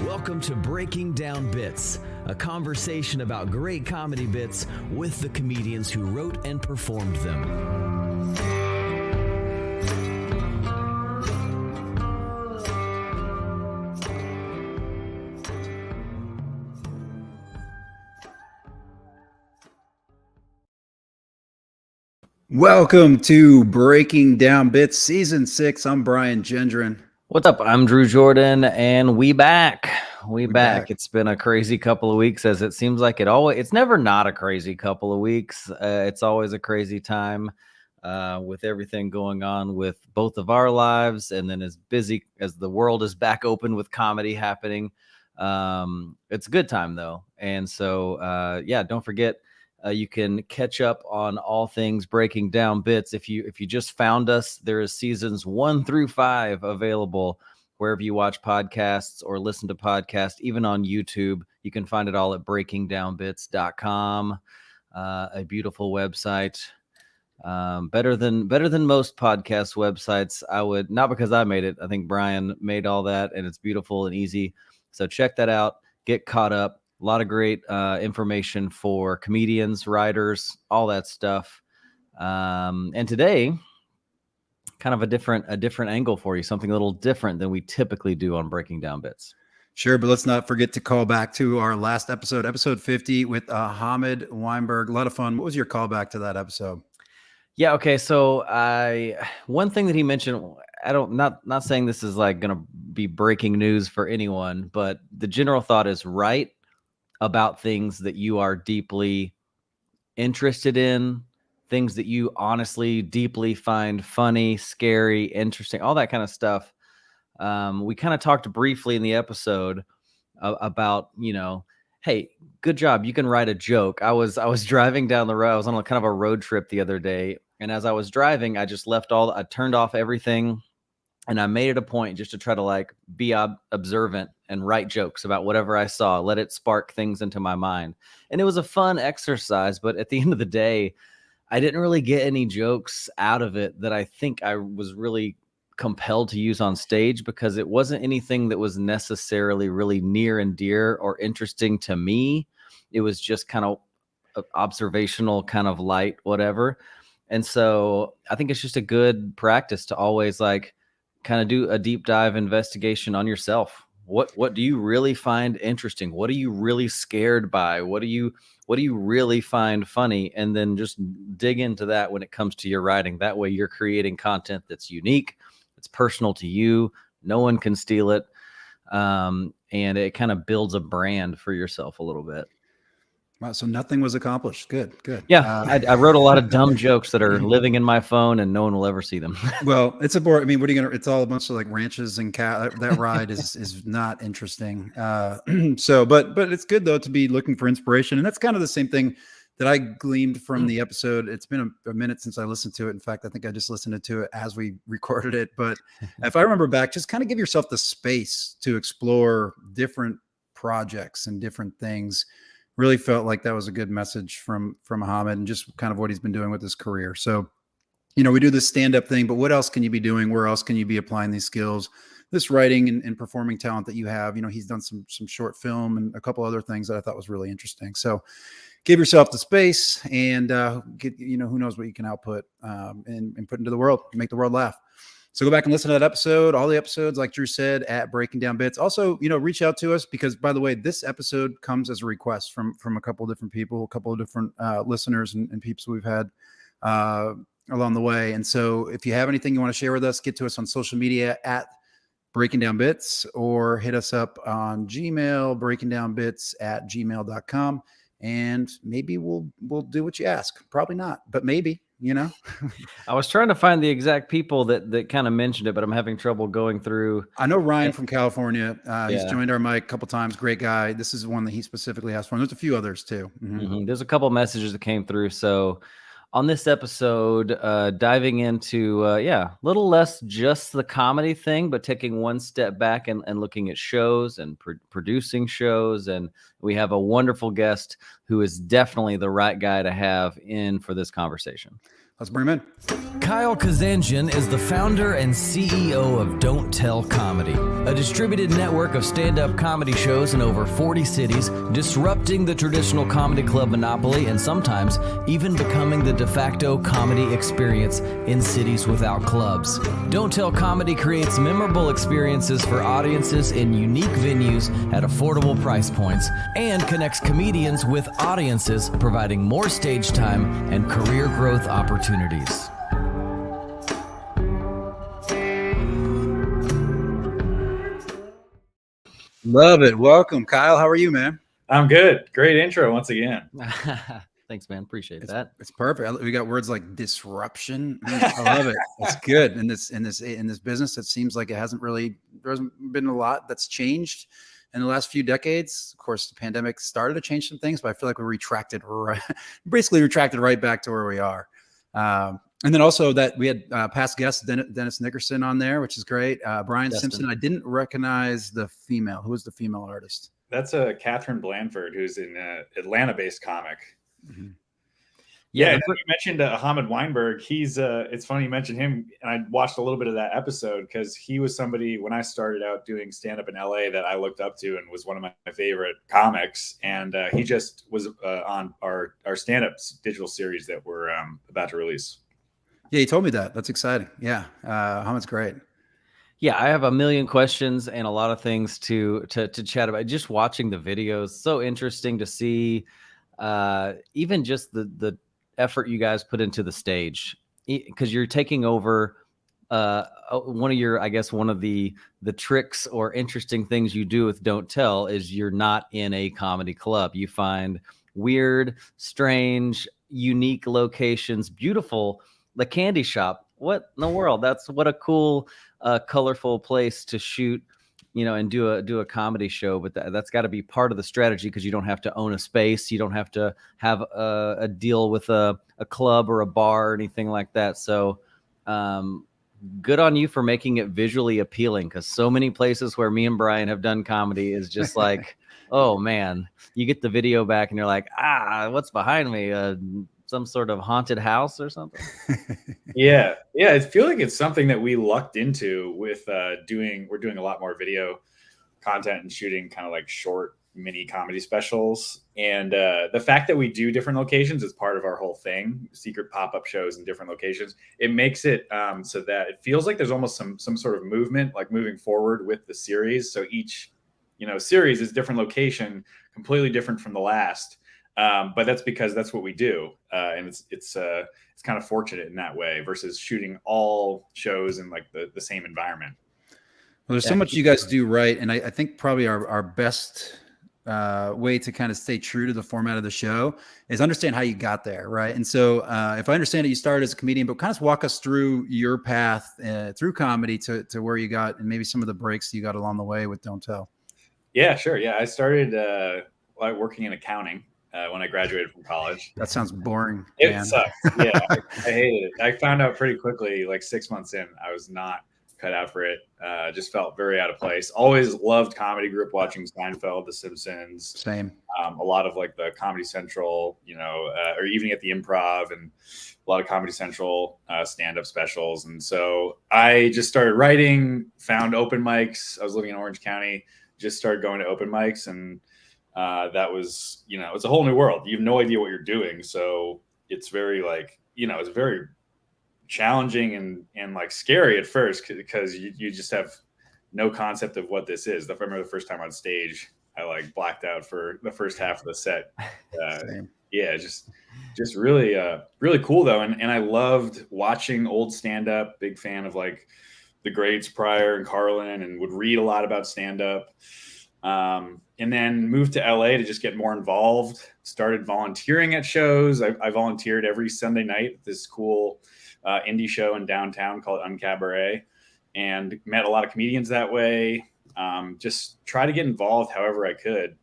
Welcome to Breaking Down Bits, a conversation about great comedy bits with the comedians who wrote and performed them. Welcome to Breaking Down Bits, Season 6. I'm Brian Gendron. What's up? I'm Drew Jordan, and we back. We back. It's been a crazy couple of weeks, as it seems like it's never not a crazy couple of weeks. It's always a crazy time with everything going on with both of our lives, and then as busy as the world is back open with comedy happening. It's a good time, though. And so, don't forget, you can catch up on all things Breaking Down Bits. If you just found us, there is seasons 1 through 5 available wherever you watch podcasts or listen to podcasts, even on YouTube. You can find it all at breakingdownbits.com. A beautiful website. Better than most podcast websites. I would, not because I made it. I think Brian made all that, and it's beautiful and easy. So check that out. Get caught up. A lot of great information for comedians, writers, all that stuff. And today, kind of a different angle for you, something a little different than we typically do on Breaking Down Bits. Sure, but let's not forget to call back to our last episode, episode 50 with Hamid Weinberg. A lot of fun. What was your callback to that episode? Yeah, okay. So one thing that he mentioned, not saying this is like going to be breaking news for anyone, but the general thought is write about things that you are deeply interested in, things that you honestly deeply find funny, scary, interesting, all that kind of stuff. We kind of talked briefly in the episode about, hey, good job. You can write a joke. I was driving down the road. I was on kind of a road trip the other day. And as I was driving, I just I turned off everything. And I made it a point just to try to be observant and write jokes about whatever I saw, let it spark things into my mind. And it was a fun exercise, but at the end of the day, I didn't really get any jokes out of it that I think I was really compelled to use on stage, because it wasn't anything that was necessarily really near and dear or interesting to me. It was just kind of observational, kind of light, whatever. And so I think it's just a good practice to always kind of do a deep dive investigation on yourself. What do you really find interesting? What are you really scared by? What do you really find funny? And then just dig into that when it comes to your writing. That way you're creating content that's unique, it's personal to you. No one can steal it. And it kind of builds a brand for yourself a little bit. Wow, so nothing was accomplished. Good. Yeah, I wrote a lot of dumb jokes that are living in my phone, and no one will ever see them. Well, it's a bore. I mean, what are you gonna? It's all a bunch of ranches and cat. That ride is not interesting. But it's good though to be looking for inspiration, and that's kind of the same thing that I gleaned from the episode. It's been a minute since I listened to it. In fact, I think I just listened to it as we recorded it. But if I remember back, just kind of give yourself the space to explore different projects and different things. Really felt like that was a good message from Hamid, and just kind of what he's been doing with his career. So, we do this stand-up thing, but what else can you be doing? Where else can you be applying these skills, this writing and performing talent that you have? He's done some short film and a couple other things that I thought was really interesting. So give yourself the space and get, who knows what you can output and put into the world, make the world laugh. So go back and listen to that episode, all the episodes, like Drew said, at Breaking Down Bits. Also, reach out to us, because, by the way, this episode comes as a request from a couple of different people, a couple of different listeners and peeps we've had along the way. And so if you have anything you want to share with us, get to us on social media at Breaking Down Bits, or hit us up on Gmail, breakingdownbits@gmail.com. And maybe we'll do what you ask. Probably not, but maybe. I was trying to find the exact people that kind of mentioned it, but I'm having trouble going through. I know Ryan from California. He's joined our mic a couple times. Great guy. This is one that he specifically asked for. And there's a few others too. Mm-hmm. There's a couple messages that came through. So on this episode, diving into, a little less just the comedy thing, but taking one step back and looking at shows and producing shows and We have a wonderful guest who is definitely the right guy to have in for this conversation. Let's bring him in. Kyle Kazanjian is the founder and CEO of Don't Tell Comedy, a distributed network of stand-up comedy shows in over 40 cities, disrupting the traditional comedy club monopoly and sometimes even becoming the de facto comedy experience in cities without clubs. Don't Tell Comedy creates memorable experiences for audiences in unique venues at affordable price points and connects comedians with audiences, providing more stage time and career growth opportunities. Love it. Welcome, Kyle. How are you, man? I'm good. Great intro once again. Than's, man. Appreciate that. It's perfect. We got words like disruption. I love it. It's good in this business. It seems like there hasn't been a lot that's changed in the last few decades. Of course, the pandemic started to change some things, but I feel like we basically retracted right back to where we are. And then also that we had past guest Dennis Nickerson on there, which is great. Brian Justin. Simpson. I didn't recognize the female. Who was the female artist? That's Catherine Blanford, who's an Atlanta-based comic. Mm-hmm. Yeah, and you mentioned Ahmed Weinberg. He's it's funny you mentioned him, and I watched a little bit of that episode because he was somebody when I started out doing stand-up in LA that I looked up to and was one of my favorite comics. And he just was on our stand-up digital series that we're about to release. Yeah, he told me that. That's exciting. Yeah, Ahmed's great. Yeah, I have a million questions and a lot of things to chat about. Just watching the videos, so interesting to see. Even just the effort you guys put into the stage, because you're taking over one of the tricks or interesting things you do with Don't Tell is you're not in a comedy club. You find weird, strange, unique locations, beautiful. The candy shop. What in the world? What a cool, colorful place to shoot, and do a comedy show. But that's got to be part of the strategy because you don't have to own a space. You don't have to have a deal with a club or a bar or anything like that. So good on you for making it visually appealing, because so many places where me and Brian have done comedy is just like, oh man, you get the video back and you're like, what's behind me? Some sort of haunted house or something. Yeah. I feel like it's something that we lucked into with we're doing a lot more video content and shooting kind of like short mini comedy specials. And the fact that we do different locations is part of our whole thing, secret pop-up shows in different locations. It makes it so that it feels like there's almost some sort of movement, like moving forward with the series. So each, series is a different location, completely different from the last. But that's because that's what we do. And it's kind of fortunate in that way versus shooting all shows in like the same environment. Well, there's so much you guys do right. And I think probably our best way to kind of stay true to the format of the show is understand how you got there. Right. And so if I understand it, you started as a comedian, but kind of walk us through your path through comedy to where you got and maybe some of the breaks you got along the way with Don't Tell. Yeah, sure. Yeah. I started working in accounting. When I graduated from college. That sounds boring. It sucks. Yeah, I hated it. I found out pretty quickly, like 6 months in, I was not cut out for it. Just felt very out of place. Always loved comedy, grew up watching Seinfeld, The Simpsons. Same. A lot of like the Comedy Central, or Evening at the Improv, and a lot of Comedy Central stand-up specials. And so I just started writing, found open mics. I was living in Orange County, just started going to open mics, and that was, it's a whole new world. You have no idea what you're doing. So it's very it's very challenging and like scary at first because you just have no concept of what this is. I remember the first time on stage, I like blacked out for the first half of the set. Yeah, just really, really cool though. And I loved watching old stand-up, big fan of like the greats Pryor and Carlin, and would read a lot about stand-up. And then moved to LA to just get more involved, started volunteering at shows. I volunteered every Sunday night at this cool indie show in downtown called Uncabaret, and met a lot of comedians that way. Just try to get involved however I could.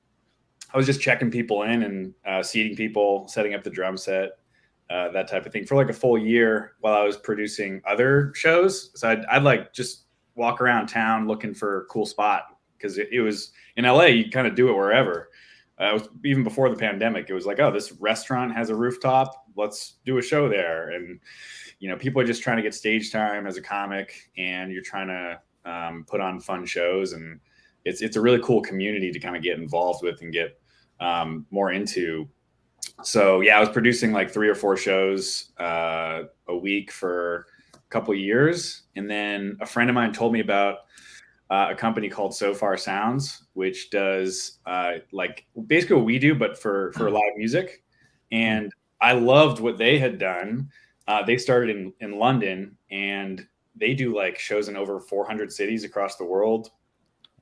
I was just checking people in and seating people, setting up the drum set, that type of thing for like a full year while I was producing other shows. So I'd like just walk around town looking for a cool spot, because it was in LA, you kind of do it wherever. it was even before the pandemic. It was like, oh, this restaurant has a rooftop. Let's do a show there. And, people are just trying to get stage time as a comic, and you're trying to put on fun shows. And it's a really cool community to kind of get involved with and get more into. So yeah, I was producing like 3 or 4 shows a week for a couple of years. And then a friend of mine told me about a company called So Far Sounds, which does like basically what we do, but for live music. And I loved what they had done. They started in London, and they do like shows in over 400 cities across the world.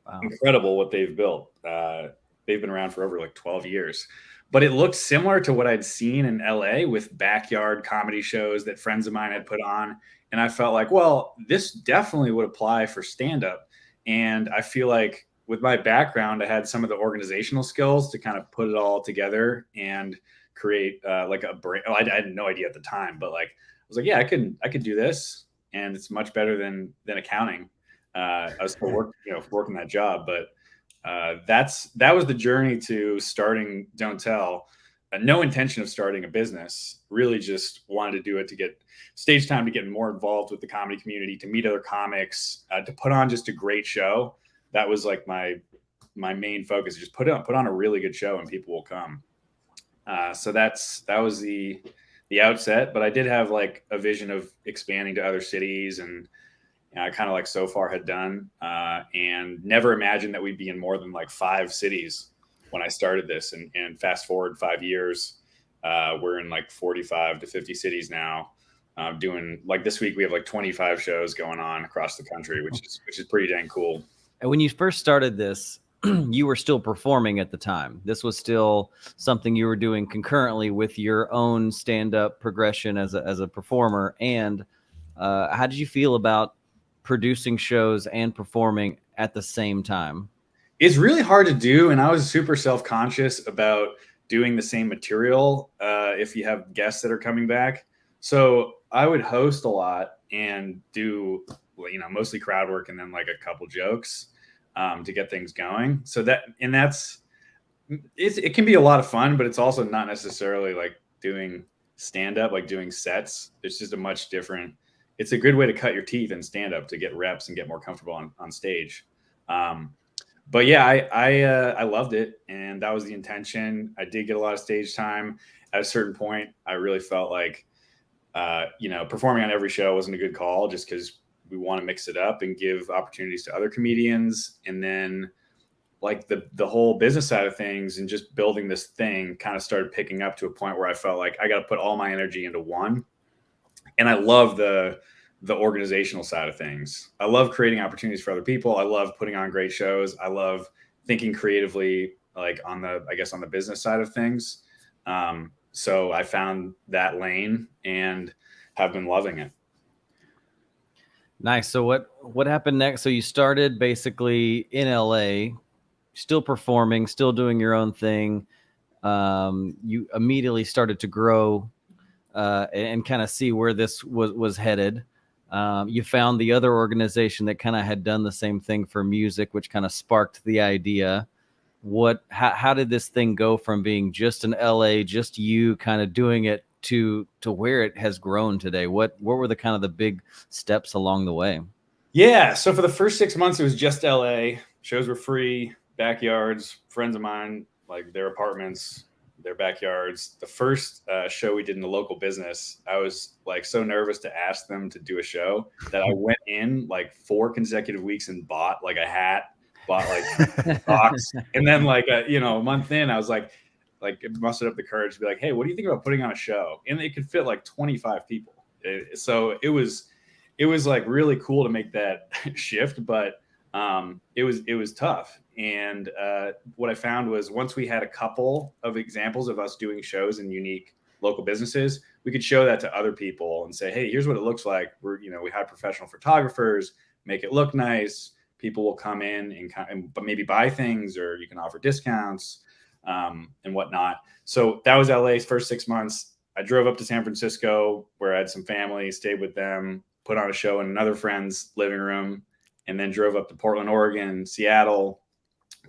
Wow. Incredible what they've built. They've been around for over like 12 years. But it looked similar to what I'd seen in LA with backyard comedy shows that friends of mine had put on. And I felt like, well, this definitely would apply for stand-up. And I feel like with my background, I had some of the organizational skills to kind of put it all together and create like a brand. I had no idea at the time, but like I was like, yeah, I could do this, and it's much better than accounting. I was still working that job, but that was the journey to starting Don't Tell. No intention of starting a business, really just wanted to do it to get stage time, to get more involved with the comedy community, to meet other comics, to put on just a great show. That was like my main focus, just put on a really good show and people will come. So that was the outset, but I did have like a vision of expanding to other cities, and kind of like So Far had done, and never imagined that we'd be in more than like 5 cities when I started this. And fast forward 5 years, we're in like 45 to 50 cities now, doing like this week we have like 25 shows going on across the country, which is pretty dang cool. And when you first started this, you were still performing at the time. This was still something you were doing concurrently with your own stand-up progression as a performer. And how did you feel about producing shows and performing at the same time? It's really hard to do, and I was super self-conscious about doing the same material if you have guests that are coming back. So I would host a lot and do mostly crowd work and then like a couple jokes to get things going. So it can be a lot of fun, but it's also not necessarily like doing stand-up, like doing sets. It's just a much different. It's a good way to cut your teeth in stand-up, to get reps and get more comfortable on stage. But yeah, I loved it, and that was the intention. I did get a lot of stage time. At a certain point, I really felt like, performing on every show wasn't a good call, just because we want to mix it up and give opportunities to other comedians. And then like the whole business side of things and just building this thing kind of started picking up to a point where I felt like I got to put all my energy into one. And I love the organizational side of things. I love creating opportunities for other people. I love putting on great shows. I love thinking creatively, like on the business side of things. So I found that lane and have been loving it. Nice. So what happened next? So you started basically in LA, still performing, still doing your own thing. You immediately started to grow and kind of see where this was headed. You found the other organization that kind of had done the same thing for music, which kind of sparked the idea. How did this thing go from being just in LA, just you kind of doing it to where it has grown today? What were the kind of the big steps along the way? Yeah. So for the first 6 months, it was just LA. Shows were free, backyards, friends of mine, like their apartments, their backyards. The first show we did in the local business, I was like so nervous to ask them to do a show that I went in like 4 consecutive weeks and bought like a hat, bought like socks. And then like, a month in, I was like mustered up the courage to be like, hey, what do you think about putting on a show? And it could fit like 25 people. So it was like really cool to make that shift, but it was tough. And what I found was once we had a couple of examples of us doing shows in unique local businesses, we could show that to other people and say, hey, here's what it looks like. We had professional photographers, make it look nice. People will come in and maybe buy things, or you can offer discounts and whatnot. So that was LA's first 6 months. I drove up to San Francisco where I had some family, stayed with them, put on a show in another friend's living room, and then drove up to Portland, Oregon, Seattle,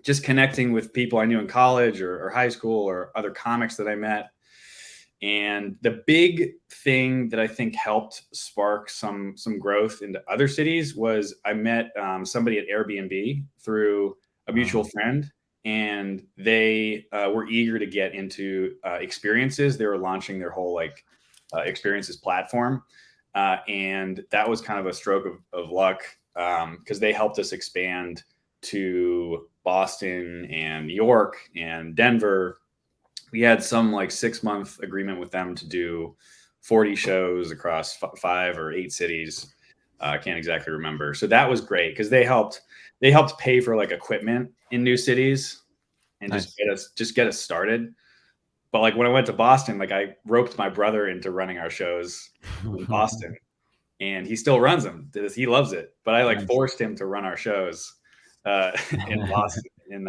just connecting with people I knew in college or high school or other comics that I met. And the big thing that I think helped spark some growth into other cities was I met somebody at Airbnb through a mutual friend, and they were eager to get into experiences. They were launching their whole experiences platform. And that was kind of a stroke of luck because they helped us expand to Boston and New York and Denver. We had some 6-month agreement with them to do 40 shows across 5 or 8 cities. I can't exactly remember. So that was great because they helped pay for equipment in new cities and Nice. just get us started. But when I went to Boston, I roped my brother into running our shows in Boston, and he still runs them. He loves it. But I Nice. forced him to run our shows in Boston. And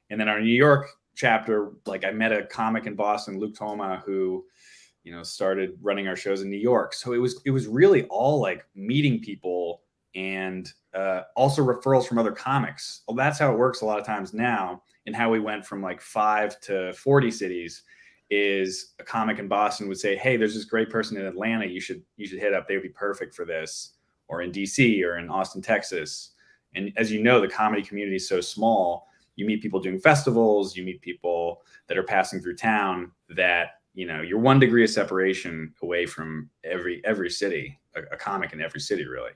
then our New York chapter, I met a comic in Boston, Luke Toma, who started running our shows in New York. So it was really all meeting people and also referrals from other comics. Well, that's how it works a lot of times now, and how we went from 5 to 40 cities is a comic in Boston would say, hey, there's this great person in Atlanta you should hit up, they would be perfect for this, or in DC or in Austin, Texas. And as you know, the comedy community is so small. You meet people doing festivals, you meet people that are passing through town, that you're 1 degree of separation away from every city, a comic in every city, really.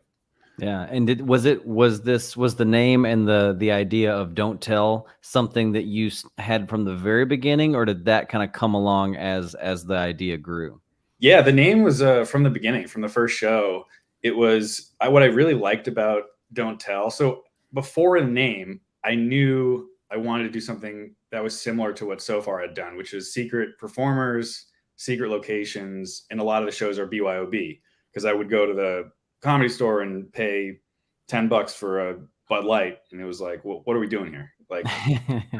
Yeah. And was the name and the idea of Don't Tell something that you had from the very beginning, or did that kind of come along as the idea grew? Yeah, the name was from the beginning, from the first show. It was what I really liked about Don't Tell. So before the name, I knew I wanted to do something that was similar to what So Far had done, which is secret performers, secret locations, and a lot of the shows are BYOB, because I would go to the Comedy Store and pay $10 for a Bud Light, and it was well, what are we doing here?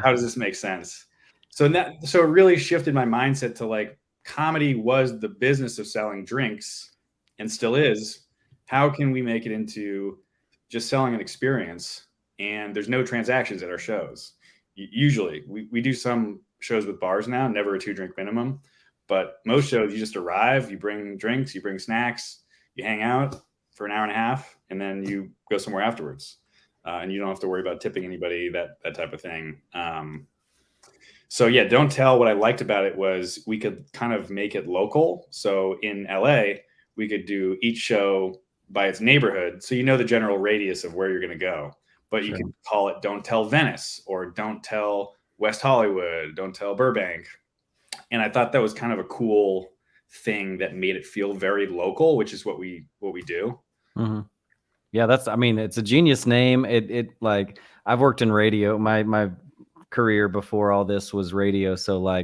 How does this make sense? So it really shifted my mindset to comedy was the business of selling drinks, and still is. How can we make it into just selling an experience? And there's no transactions at our shows. Usually we do some shows with bars now, never a 2-drink minimum, but most shows you just arrive, you bring drinks, you bring snacks, you hang out for an hour and a half, and then you go somewhere afterwards. And you don't have to worry about tipping anybody, that type of thing. So yeah, Don't Tell, what I liked about it was we could kind of make it local. So in LA, we could do each show by its neighborhood. So the general radius of where you're going to go. But you can call it Don't Tell Venice, or Don't Tell West Hollywood, Don't Tell Burbank. And I thought that was kind of a cool thing that made it feel very local, which is what we do. Mm-hmm. Yeah, it's a genius name. It I've worked in radio. My career before all this was radio. So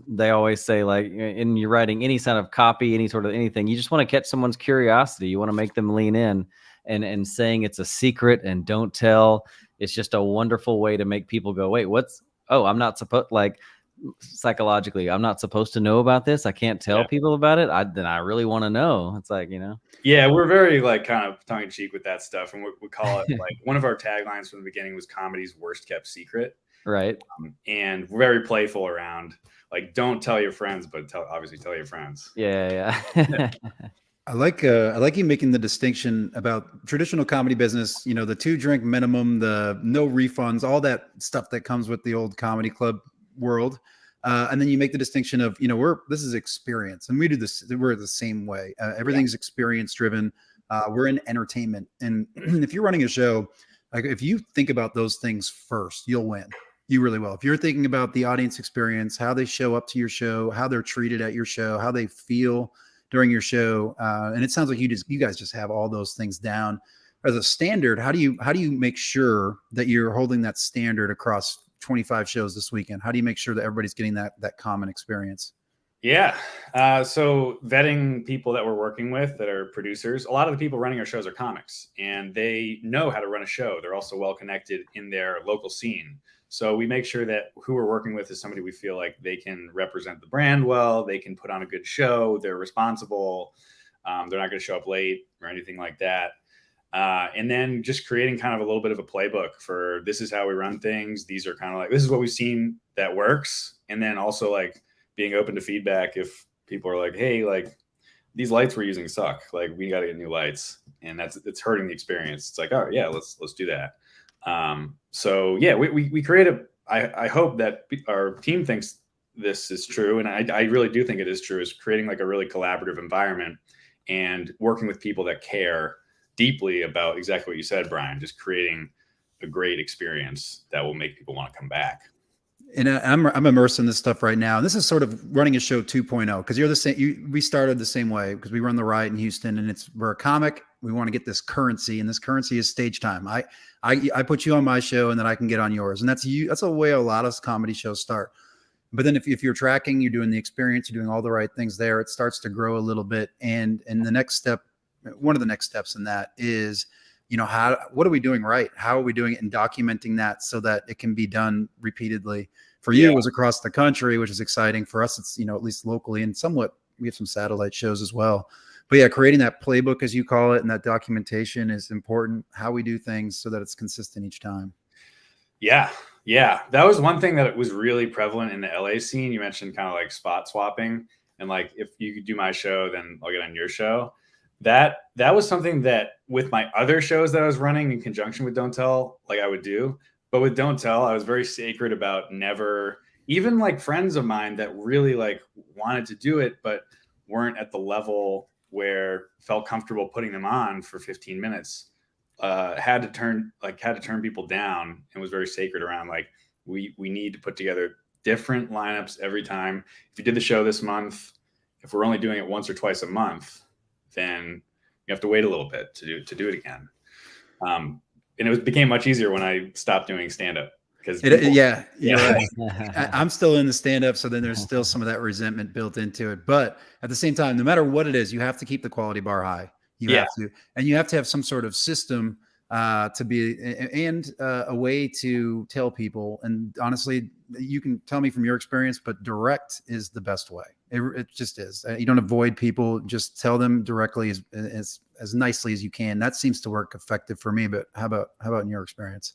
they always say, in you're writing any kind of copy, any sort of anything, you just want to catch someone's curiosity. You want to make them lean in, and saying it's a secret and don't tell. It's just a wonderful way to make people go, wait, I'm not supposed, psychologically, I'm not supposed to know about this. I can't tell people about it. Then I really want to know. It's Yeah, we're very kind of tongue in cheek with that stuff. And we call it one of our taglines from the beginning was comedy's worst kept secret. Right. And we're very playful around don't tell your friends, but obviously tell your friends. Yeah. I like you making the distinction about traditional comedy business, the 2-drink minimum, the no refunds, all that stuff that comes with the old comedy club world. And then you make the distinction of, this is experience, and we do this. We're the same way. Everything's experience driven. We're in entertainment. And if you're running a show, if you think about those things first, you'll win. You really will. If you're thinking about the audience experience, how they show up to your show, how they're treated at your show, how they feel during your show. And it sounds like you guys just have all those things down as a standard. How do you make sure that you're holding that standard across 25 shows this weekend? How do you make sure that everybody's getting that common experience? Yeah. So vetting people that we're working with that are producers, a lot of the people running our shows are comics, and they know how to run a show. They're also well connected in their local scene. So we make sure that who we're working with is somebody we feel like they can represent the brand well, they can put on a good show, they're responsible, they're not going to show up late or anything like that. And then just creating kind of a little bit of a playbook for this is how we run things. These are kind of like, this is what we've seen that works. And then also like being open to feedback if people are like, hey, like these lights we're using suck. Like we got to get new lights, and it's hurting the experience. It's like, oh yeah, let's do that. So yeah, we create I hope that our team thinks this is true. And I really do think it is true, is creating like a really collaborative environment and working with people that care deeply about exactly what you said, Brian, just creating a great experience that will make people want to come back. And I'm immersed in this stuff right now. This is sort of running a show 2.0, because you're the same. We started the same way, because we run the riot in Houston, and we're a comic. We want to get this currency, and this currency is stage time. I put you on my show, and then I can get on yours, and that's the way a lot of comedy shows start. But then if you're tracking, you're doing the experience, you're doing all the right things there, it starts to grow a little bit. And the next step, one of the next steps in that is, what are we doing right? How are we doing it, and documenting that so that it can be done repeatedly. For you, it was across the country, which is exciting. For us, it's, at least locally, and somewhat, we have some satellite shows as well. But yeah, creating that playbook, as you call it, and that documentation is important, how we do things so that it's consistent each time. Yeah. That was one thing that was really prevalent in the LA scene. You mentioned kind of like spot swapping, and like, if you could do my show, then I'll get on your show. That was something that with my other shows that I was running in conjunction with Don't Tell, like I would do. But with Don't Tell, I was very sacred about never, even like friends of mine that really like wanted to do it, but weren't at the level where felt comfortable putting them on for 15 minutes. Had to turn people down, and was very sacred around like, we need to put together different lineups every time. If you did the show this month, if we're only doing it once or twice a month, then you have to wait a little bit to do it again. And it became much easier when I stopped doing stand-up, because right. I'm still in the stand-up, so then there's still some of that resentment built into it. But at the same time, no matter what it is, you have to keep the quality bar high. You have to, and you have to have some sort of system to be, and a way to tell people. And honestly, you can tell me from your experience, but direct is the best way. It just is. You don't avoid people; just tell them directly as nicely as you can. That seems to work effective for me. But how about in your experience?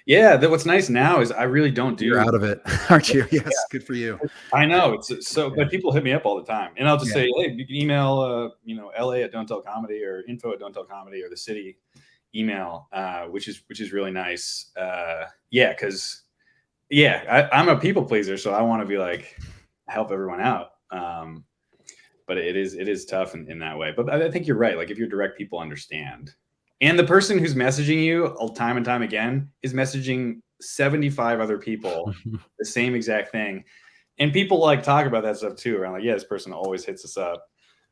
Yeah, what's nice now is I really don't do. You're out of it, aren't you? Yes, good for you. I know it's so, but people hit me up all the time, and I'll just say, hey, you can email, LA at Don't Tell Comedy, or info at Don't Tell Comedy, or the city email, which is really nice. Because I'm a people pleaser, so I want to be like, help everyone out. But it is tough in that way. But I think you're right. Like, if you're direct, people understand. And the person who's messaging you time and time again is messaging 75 other people the same exact thing. And people like talk about that stuff too, around like, this person always hits us up.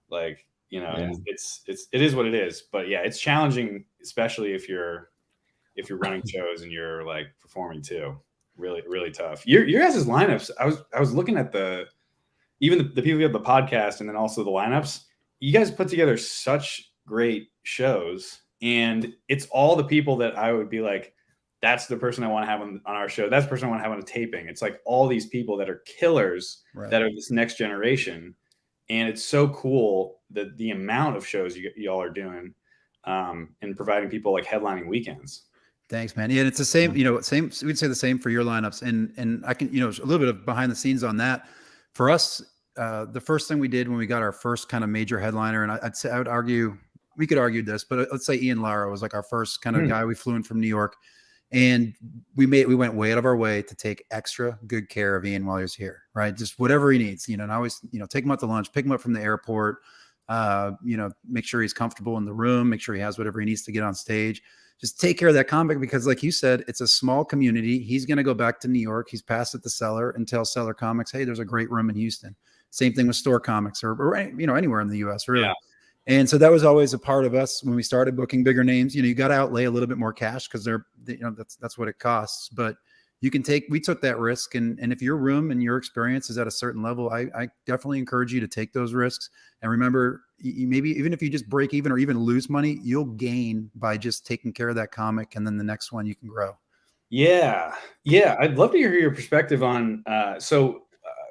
Like, it is what it is. But yeah, it's challenging, especially if you're running shows and you're like performing too. Really, really tough. Your guys' lineups, I was looking at the people who have the podcast, and then also the lineups. You guys put together such great shows. And it's all the people that I would be like, that's the person I want to have on our show. That's the person I want to have on a taping. It's like all these people that are killers, that are this next generation. And it's so cool that the amount of shows y'all are doing, and providing people like headlining weekends. Thanks, man. Yeah, and it's the same, we'd say the same for your lineups. And I can, a little bit of behind the scenes on that. For us, the first thing we did when we got our first kind of major headliner, and I would argue, we could argue this, but let's say Ian Lara was like our first kind of guy. We flew in from New York, and we went way out of our way to take extra good care of Ian while he was here, right? Just whatever he needs, and I always, take him out to lunch, pick him up from the airport, make sure he's comfortable in the room, make sure he has whatever he needs to get on stage. Just take care of that comic, because like you said, it's a small community. He's going to go back to New York. He's passed at the Cellar and tell Cellar Comics, hey, there's a great room in Houston. Same thing with Store Comics or anywhere in the US, really. Yeah. And so that was always a part of us when we started booking bigger names. You got to outlay a little bit more cash, because that's what it costs. But we took that risk. And if your room and your experience is at a certain level, I definitely encourage you to take those risks. And remember, maybe even if you just break even or even lose money, you'll gain by just taking care of that comic. And then the next one you can grow. Yeah. I'd love to hear your perspective on,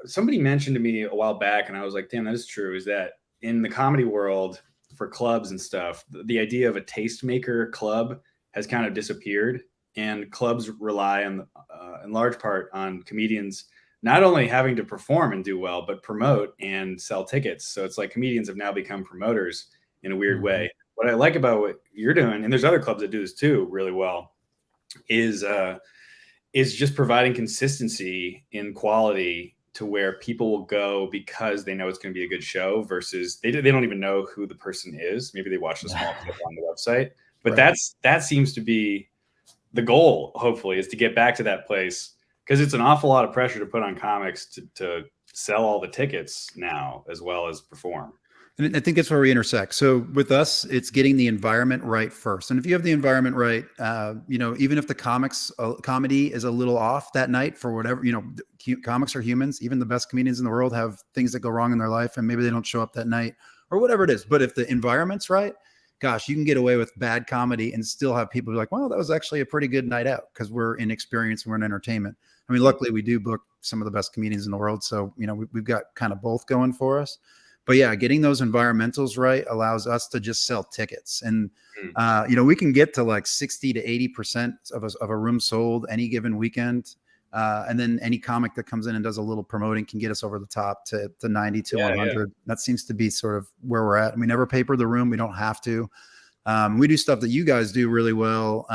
somebody mentioned to me a while back, and I was like, damn, that is true, is that in the comedy world, for clubs and stuff, the idea of a tastemaker club has kind of disappeared, and clubs rely on, in large part, on comedians not only having to perform and do well, but promote and sell tickets. So it's like comedians have now become promoters in a weird way. What I like about what you're doing, and there's other clubs that do this too really well, is just providing consistency in quality to where people will go because they know it's going to be a good show versus they don't even know who the person is. Maybe they watched a small clip on the website, but that seems to be the goal, hopefully, is to get back to that place, because it's an awful lot of pressure to put on comics to sell all the tickets now as well as perform. And I think that's where we intersect. So with us, it's getting the environment right first. And if you have the environment right, even if the comedy is a little off that night for whatever, comics are humans. Even the best comedians in the world have things that go wrong in their life, and maybe they don't show up that night or whatever it is. But if the environment's right, gosh, you can get away with bad comedy and still have people be like, well, that was actually a pretty good night out, because we're in experience and we're in entertainment. I mean, luckily we do book some of the best comedians in the world. So, we've got kind of both going for us. But yeah, getting those environmentals right allows us to just sell tickets. And, we can get to like 60 to 80% of a room sold any given weekend. And then any comic that comes in and does a little promoting can get us over the top to 90 to 100. Yeah. That seems to be sort of where we're at. We never paper the room. We don't have to. We do stuff that you guys do really well,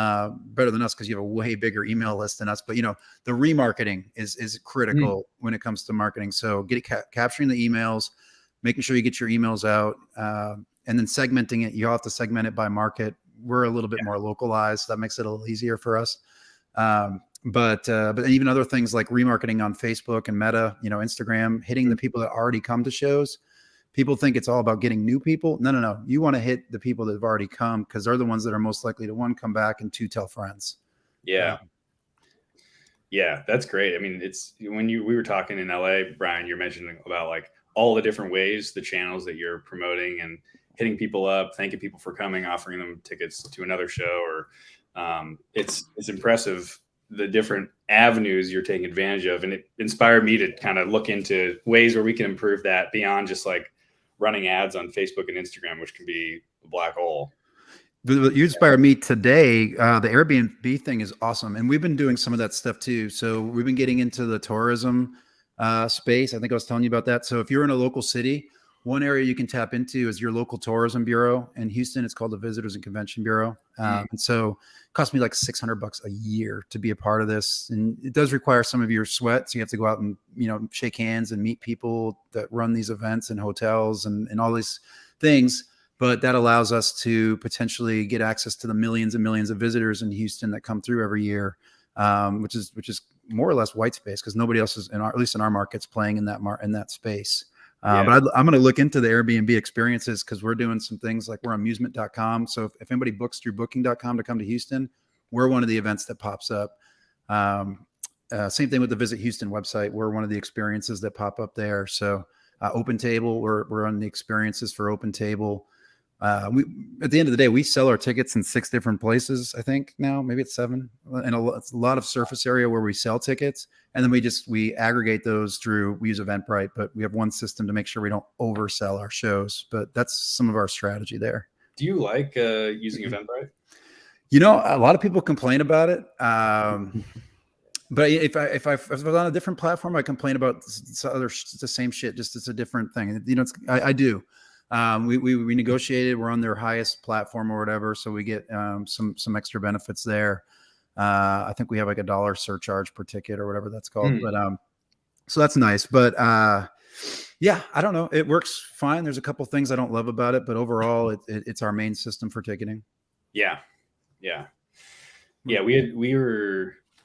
better than us, because you have a way bigger email list than us. But, the remarketing is critical when it comes to marketing. So capturing the emails, making sure you get your emails out, and then segmenting it. You have to segment it by market. We're a little bit more localized. So that makes it a little easier for us. But even other things like remarketing on Facebook and Meta, Instagram, hitting the people that already come to shows. People think it's all about getting new people. No. You want to hit the people that have already come, because they're the ones that are most likely to, one, come back, and two, tell friends. Yeah. Yeah, that's great. I mean, it's when we were talking in LA, Brian, you're mentioning about like all the different ways, the channels that you're promoting and hitting people up, thanking people for coming, offering them tickets to another show, or it's impressive the different avenues you're taking advantage of. And it inspired me to kind of look into ways where we can improve that beyond just like running ads on Facebook and Instagram, which can be a black hole. You inspired me today. The Airbnb thing is awesome. And we've been doing some of that stuff too. So we've been getting into the tourism space. I think I was telling you about that. So if you're in a local city, one area you can tap into is your local tourism bureau. In Houston, it's called the Visitors and Convention Bureau. And so it cost me like $600 a year to be a part of this. And it does require some of your sweat. So you have to go out and, shake hands and meet people that run these events and hotels and all these things. But that allows us to potentially get access to the millions and millions of visitors in Houston that come through every year, which is more or less white space, because nobody else is, at least in our markets, playing in that space. But I'm going to look into the Airbnb experiences, because we're doing some things like we're on amusement.com. So if anybody books through booking.com to come to Houston, we're one of the events that pops up. Same thing with the Visit Houston website. We're one of the experiences that pop up there. So Open Table, we're on the experiences for Open Table. We, at the end of the day, we sell our tickets in 6 different places. I think now maybe it's 7, and it's a lot of surface area where we sell tickets. And then we aggregate those we use Eventbrite, but we have one system to make sure we don't oversell our shows. But that's some of our strategy there. Do you like using Eventbrite? A lot of people complain about it. But if I was on a different platform, I complain about the same shit. Just it's a different thing. I do. We negotiated. We're on their highest platform or whatever, so we get some extra benefits there. I think we have like $1 surcharge per ticket or whatever that's called. But so that's nice. But yeah, I don't know. It works fine. There's a couple things I don't love about it, but overall, it's our main system for ticketing. Yeah.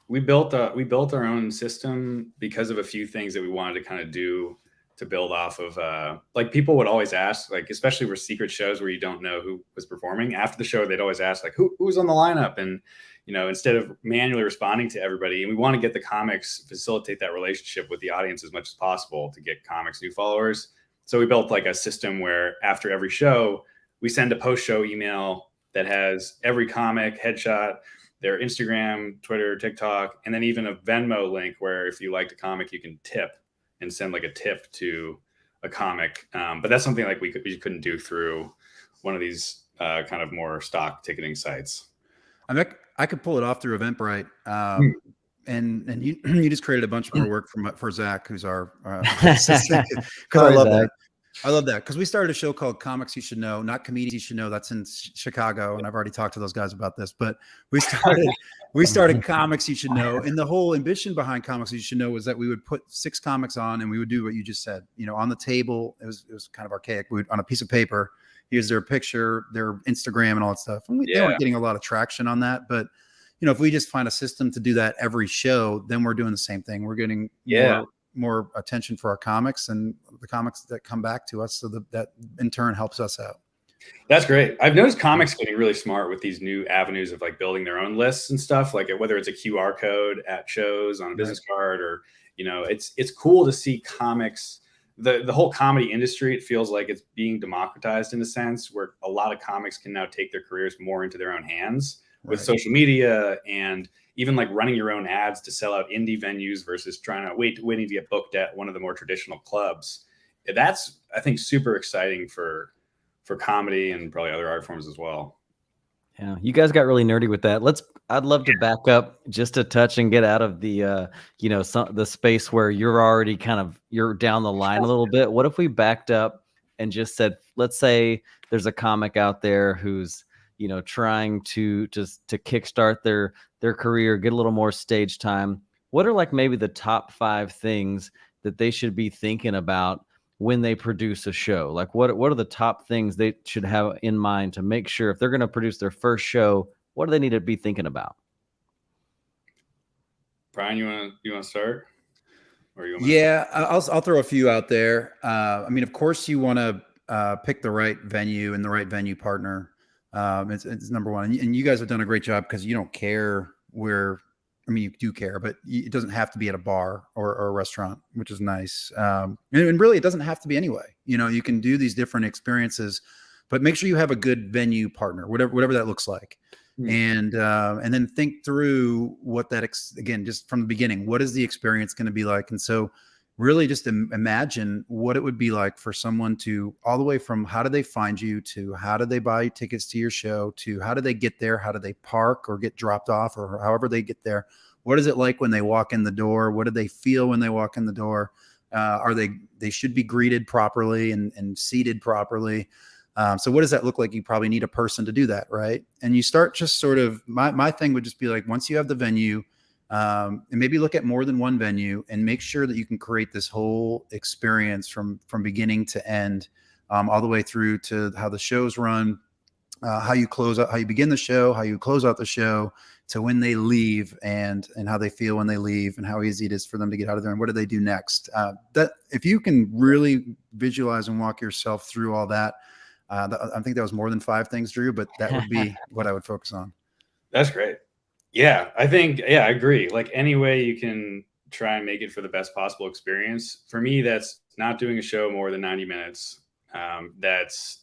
We built our own system because of a few things that we wanted to kind of do to build off of. Like people would always ask, like especially for secret shows where you don't know who was performing after the show, they'd always ask like who's on the lineup, and instead of manually responding to everybody, and we want to get the comics, facilitate that relationship with the audience as much as possible to get comics new followers. So we built like a system where after every show, we send a post-show email that has every comic headshot, their Instagram, Twitter, TikTok, and then even a Venmo link where if you liked a comic, you can tip and send like a tip to a comic. But that's something like we couldn't do through one of these kind of more stock ticketing sites. I mean, I could pull it off through Eventbrite. And you just created a bunch more work for Zach, who's our assistant. Because I love that. I love that because we started a show called Comics You Should Know, not Comedians You Should Know. That's in Chicago, and I've already talked to those guys about this. But we started Comics You Should Know, and the whole ambition behind Comics You Should Know was that we would put 6 comics on, and we would do what you just said. You know, on the table, it was kind of archaic. We would, on a piece of paper, here's their picture, their Instagram, and all that stuff. And they weren't getting a lot of traction on that, but you know, if we just find a system to do that every show, then we're doing the same thing. We're getting more attention for our comics and the comics that come back to us. So that in turn helps us out. That's great. I've noticed comics getting really smart with these new avenues of like building their own lists and stuff, like whether it's a QR code at shows on a business card, or, you know, it's cool to see comics, the whole comedy industry. It feels like it's being democratized in a sense where a lot of comics can now take their careers more into their own hands with social media, and even like running your own ads to sell out indie venues versus waiting to get booked at one of the more traditional clubs. That's, I think, super exciting for comedy and probably other art forms as well. Yeah, you guys got really nerdy with that. I'd love to back up just a touch and get out of the the space where you're down the line a little bit. What if we backed up and just said, let's say there's a comic out there who's, you know, trying to kickstart their career, get a little more stage time. What are like maybe the top 5 things that they should be thinking about when they produce a show? Like what are the top things they should have in mind to make sure if they're going to produce their first show, what do they need to be thinking about? Brian, you want to start? Or you want I'll throw a few out there. I mean, of course you want to pick the right venue and the right venue partner. It's number one, and you guys have done a great job because you don't care where. I mean, you do care, but it doesn't have to be at a bar or a restaurant, which is nice. And really, it doesn't have to be anyway. You know, you can do these different experiences, but make sure you have a good venue partner, whatever that looks like, and then think through what that again, just from the beginning, what is the experience going to be like, and so. Really just imagine what it would be like for someone to all the way from how do they find you to how do they buy tickets to your show to how do they get there? How do they park or get dropped off or however they get there? What is it like when they walk in the door? What do they feel when they walk in the door? They should be greeted properly and seated properly. So what does that look like? You probably need a person to do that. Right. And you start just sort of, my thing would just be like, once you have the venue, and maybe look at more than one venue and make sure that you can create this whole experience from beginning to end, all the way through to how the shows run, how you close out, how you begin the show, how you close out the show, to when they leave and how they feel when they leave and how easy it is for them to get out of there and what do they do next. That if you can really visualize and walk yourself through all that, I think that was more than 5 things, Drew, but that would be what I would focus on. That's great. Yeah, I think, I agree. Like any way you can try and make it for the best possible experience. For me, that's not doing a show more than 90 minutes. That's,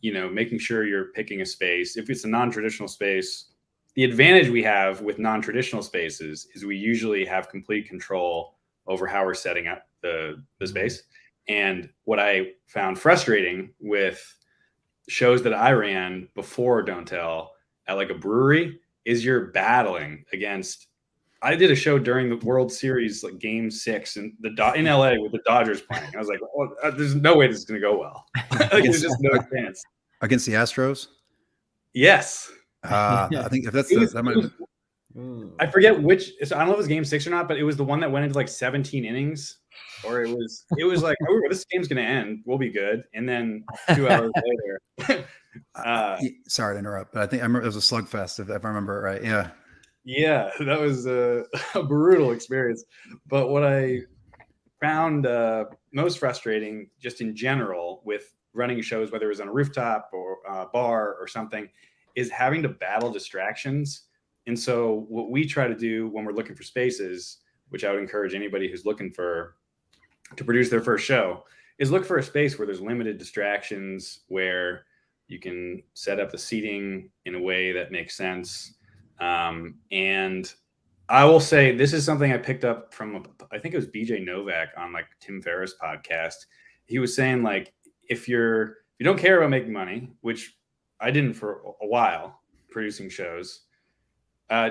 making sure you're picking a space. If it's a non-traditional space, the advantage we have with non-traditional spaces is we usually have complete control over how we're setting up the space. And what I found frustrating with shows that I ran before Don't Tell at like a brewery is you're battling against. I did a show during the World Series, like Game 6 in LA with the Dodgers playing. I was like, there's no way this is going to go well. There's just no chance. Against the Astros? Yes. I think if that's I forget which. So I don't know if it was Game 6 or not, but it was the one that went into like 17 innings. Or it was like, oh, this game's going to end. We'll be good. And then 2 hours later. Sorry to interrupt, but I think I remember it was a slugfest, if I remember it right. Yeah. Yeah, that was a brutal experience. But what I found most frustrating, just in general, with running shows, whether it was on a rooftop or a bar or something, is having to battle distractions. And so what we try to do when we're looking for spaces, which I would encourage anybody who's looking to produce their first show, is look for a space where there's limited distractions, where you can set up the seating in a way that makes sense. And I will say, this is something I picked up from, I think it was BJ Novak on like Tim Ferriss podcast. He was saying, like, if you're if you don't care about making money, which I didn't for a while producing shows,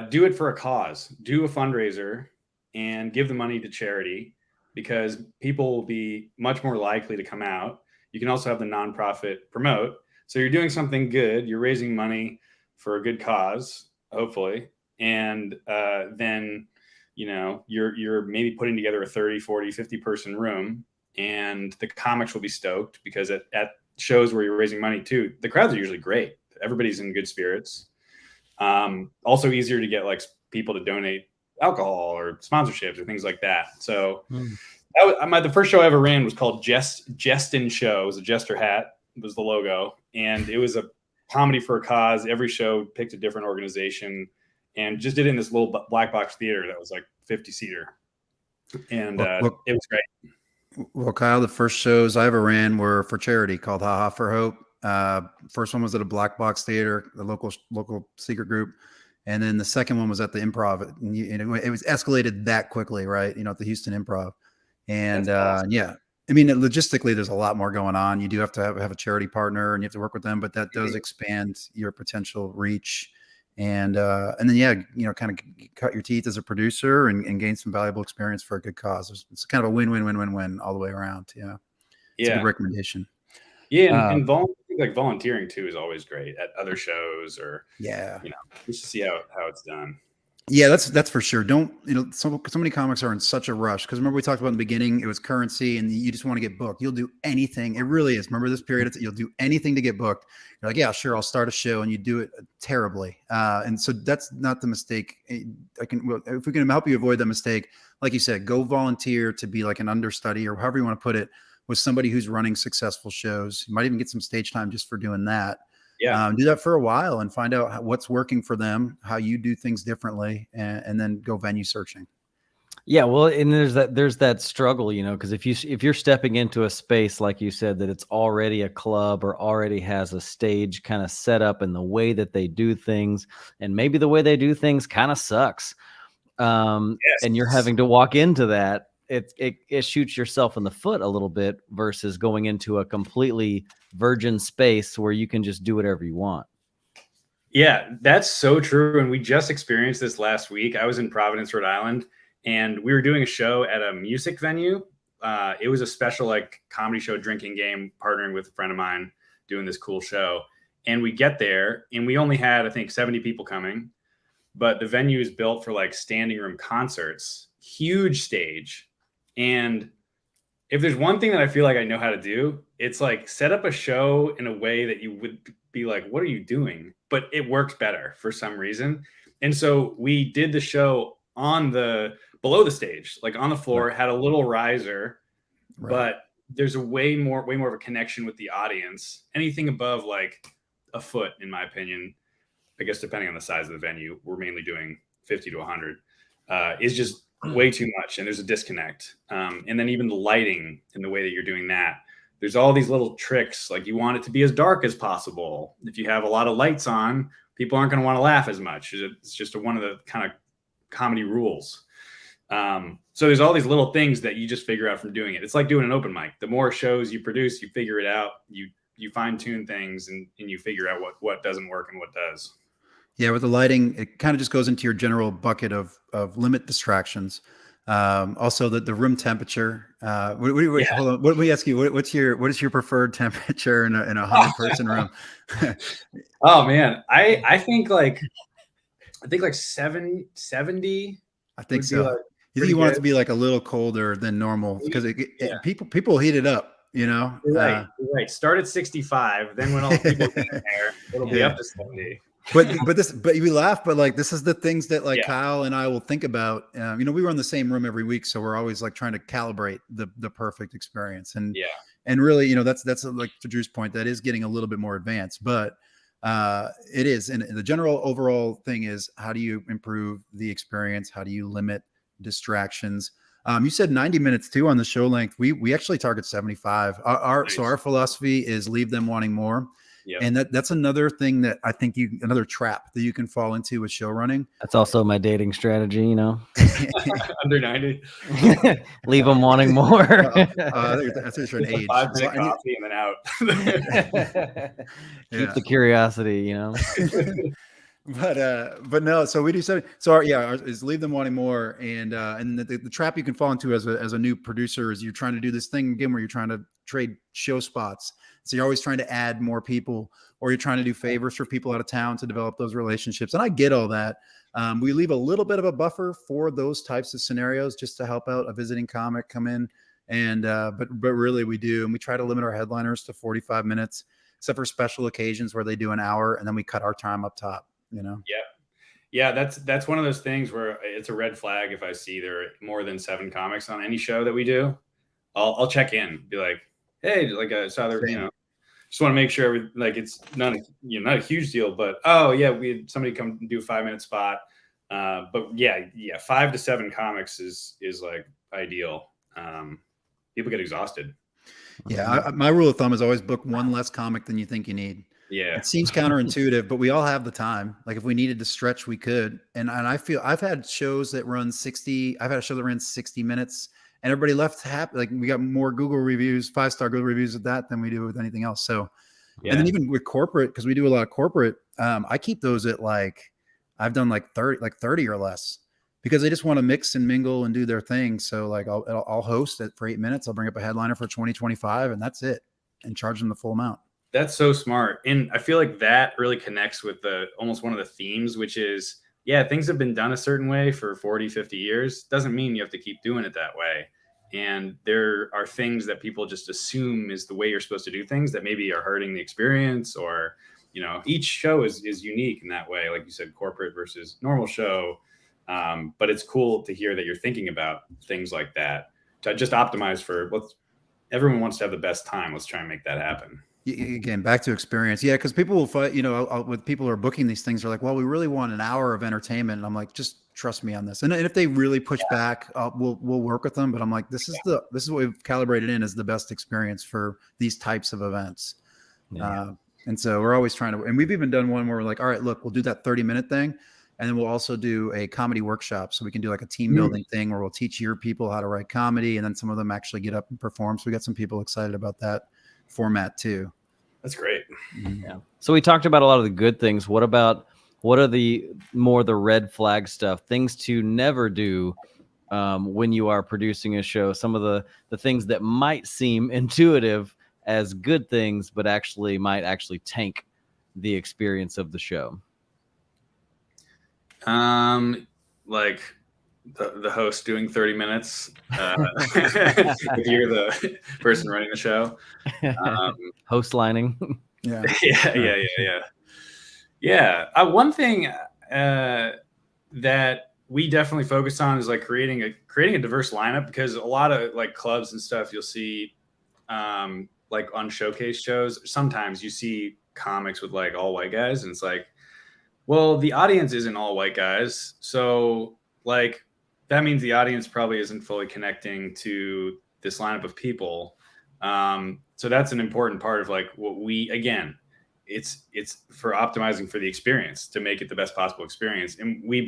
do it for a cause. Do a fundraiser and give the money to charity, because people will be much more likely to come out. You can also have the nonprofit promote. So you're doing something good. You're raising money for a good cause, hopefully. And then, you're maybe putting together a 30, 40, 50 person room, and the comics will be stoked because at shows where you're raising money too, the crowds are usually great. Everybody's in good spirits. Also easier to get like people to donate alcohol or sponsorships or things like that. So the first show I ever ran was called Jestin' Show. It was a jester hat, was the logo. And it was a comedy for a cause. Every show picked a different organization and just did it in this little black box theater that was like 50-seater. And it was great. Well, Kyle, the first shows I ever ran were for charity called Ha Ha for Hope. First one was at a black box theater, the local secret group. And then the second one was at the Improv. And it was escalated that quickly, right? At the Houston Improv. And awesome. Yeah, I mean, logistically, there's a lot more going on. You do have to have a charity partner and you have to work with them, but that does expand your potential reach. And then, yeah, kind of cut your teeth as a producer and gain some valuable experience for a good cause. It's kind of a win-win-win-win-win all the way around. Yeah. It's a good recommendation. Yeah. And volunteering too is always great at other shows or, just to see how it's done. Yeah, that's for sure. Don't, so many comics are in such a rush because remember we talked about in the beginning, it was currency and you just want to get booked. You'll do anything. It really is. Remember this period, you'll do anything to get booked. You're like, yeah, sure, I'll start a show, and you do it terribly. And so that's not the mistake. If we can help you avoid that mistake, like you said, go volunteer to be like an understudy or however you want to put it with somebody who's running successful shows. You might even get some stage time just for doing that. Yeah. Do that for a while and find out what's working for them, how you do things differently, and then go venue searching. Yeah. Well, and there's that struggle, because if you're stepping into a space, like you said, that it's already a club or already has a stage kind of set up in the way that they do things, and maybe the way they do things kind of sucks. And you're having to walk into that. It shoots yourself in the foot a little bit versus going into a completely virgin space where you can just do whatever you want. Yeah, that's so true. And we just experienced this last week. I was in Providence, Rhode Island, and we were doing a show at a music venue. It was a special like comedy show drinking game, partnering with a friend of mine doing this cool show. And we get there and we only had, I think, 70 people coming, but the venue is built for like standing room concerts, huge stage. And if there's one thing that I feel like I know how to do, it's like set up a show in a way that you would be like, what are you doing? But it works better for some reason. And so we did the show below the stage, like on the floor, had a little riser, but there's a way more of a connection with the audience. Anything above like a foot, in my opinion, I guess, depending on the size of the venue, we're mainly doing 50 to 100, is just way too much, and there's a disconnect. And then even the lighting and the way that you're doing that, there's all these little tricks. Like you want it to be as dark as possible. If you have a lot of lights on, people aren't going to want to laugh as much. It's just one of the kind of comedy rules. So there's all these little things that you just figure out from doing it. It's like doing an open mic. The more shows you produce, you figure it out. You fine tune things and you figure out what doesn't work and what does. Yeah, with the lighting, it kind of just goes into your general bucket of limit distractions. Also, the room temperature. Hold on. What me ask you? What is your preferred temperature in a 100-person room? Oh man, I think like 70. I think so. Like you think you want it to be like a little colder than normal because people heat it up. You're right. Start at 65. Then when all the people get in there, it'll be up to 70. but we laugh, but like this is the things that like Kyle and I will think about. We run the same room every week, so we're always like trying to calibrate the perfect experience. And really, that's like to Drew's point, that is getting a little bit more advanced, but it is. And the general overall thing is, how do you improve the experience? How do you limit distractions? You said 90 minutes too on the show length. We actually target 75. Nice. So our philosophy is leave them wanting more. Yeah. And that's another thing that I think another trap that you can fall into with show running. That's also my dating strategy, Under 90. Leave them wanting more. I think that's just an age. 5-minute coffee and then out. Keep the curiosity, But no, so we do so ours is leave them wanting more, and the trap you can fall into as a new producer is you're trying to do this thing again where you're trying to trade show spots. So you're always trying to add more people, or you're trying to do favors for people out of town to develop those relationships. And I get all that. We leave a little bit of a buffer for those types of scenarios just to help out a visiting comic come in. And but really we do, and we try to limit our headliners to 45 minutes, except for special occasions where they do an hour, and then we cut our time up top. Yeah, that's one of those things where it's a red flag if I see there are more than 7 comics on any show that we do. I'll check in, be like, hey, like I saw there, just want to make sure it's not a huge deal, but we had somebody come do a 5-minute spot. But yeah, 5 to 7 comics is like ideal. People get exhausted. Yeah, my rule of thumb is always book one less comic than you think you need. Yeah, it seems counterintuitive, but we all have the time. Like if we needed to stretch, we could. And I feel I've had shows that run 60. I've had a show that ran 60 minutes, and everybody left happy. Like we got more Google reviews, 5-star Google reviews with that than we do with anything else. So, and then even with corporate, because we do a lot of corporate, I keep those at I've done 30 or less, because they just want to mix and mingle and do their thing. So I'll host it for 8 minutes. I'll bring up a headliner for 20-25, and that's it, and charge them the full amount. That's so smart. And I feel like that really connects with almost one of the themes, which is, things have been done a certain way for 40, 50 years. Doesn't mean you have to keep doing it that way. And there are things that people just assume is the way you're supposed to do things that maybe are hurting the experience, or, each show is unique in that way. Like you said, corporate versus normal show. But it's cool to hear that you're thinking about things like that to just optimize for everyone wants to have the best time. Let's try and make that happen. Again, back to experience. Yeah, because people will fight, with people who are booking these things, they're like, well, we really want an hour of entertainment. And I'm like, just trust me on this. And if they really push back, we'll work with them. But I'm like, this is what we've calibrated in as the best experience for these types of events. Yeah. And so we're always trying to, and we've even done one where we're like, all right, look, we'll do that 30-minute thing. And then we'll also do a comedy workshop. So we can do like a team building thing where we'll teach your people how to write comedy. And then some of them actually get up and perform. So we got some people excited about that format too. That's great. Yeah. So we talked about a lot of the good things. What are the red flag stuff, things to never do when you are producing a show? Some of the things that might seem intuitive as good things, but might actually tank the experience of the show. Like the host doing 30 minutes if you're the person running the show. Host lining. Yeah. One thing that we definitely focus on is creating a diverse lineup, because a lot of clubs and stuff you'll see on showcase shows, sometimes you see comics with all white guys, and it's well, the audience isn't all white guys, so that means the audience probably isn't fully connecting to this lineup of people. So that's an important part of what we, again, it's for optimizing for the experience to make it the best possible experience. And I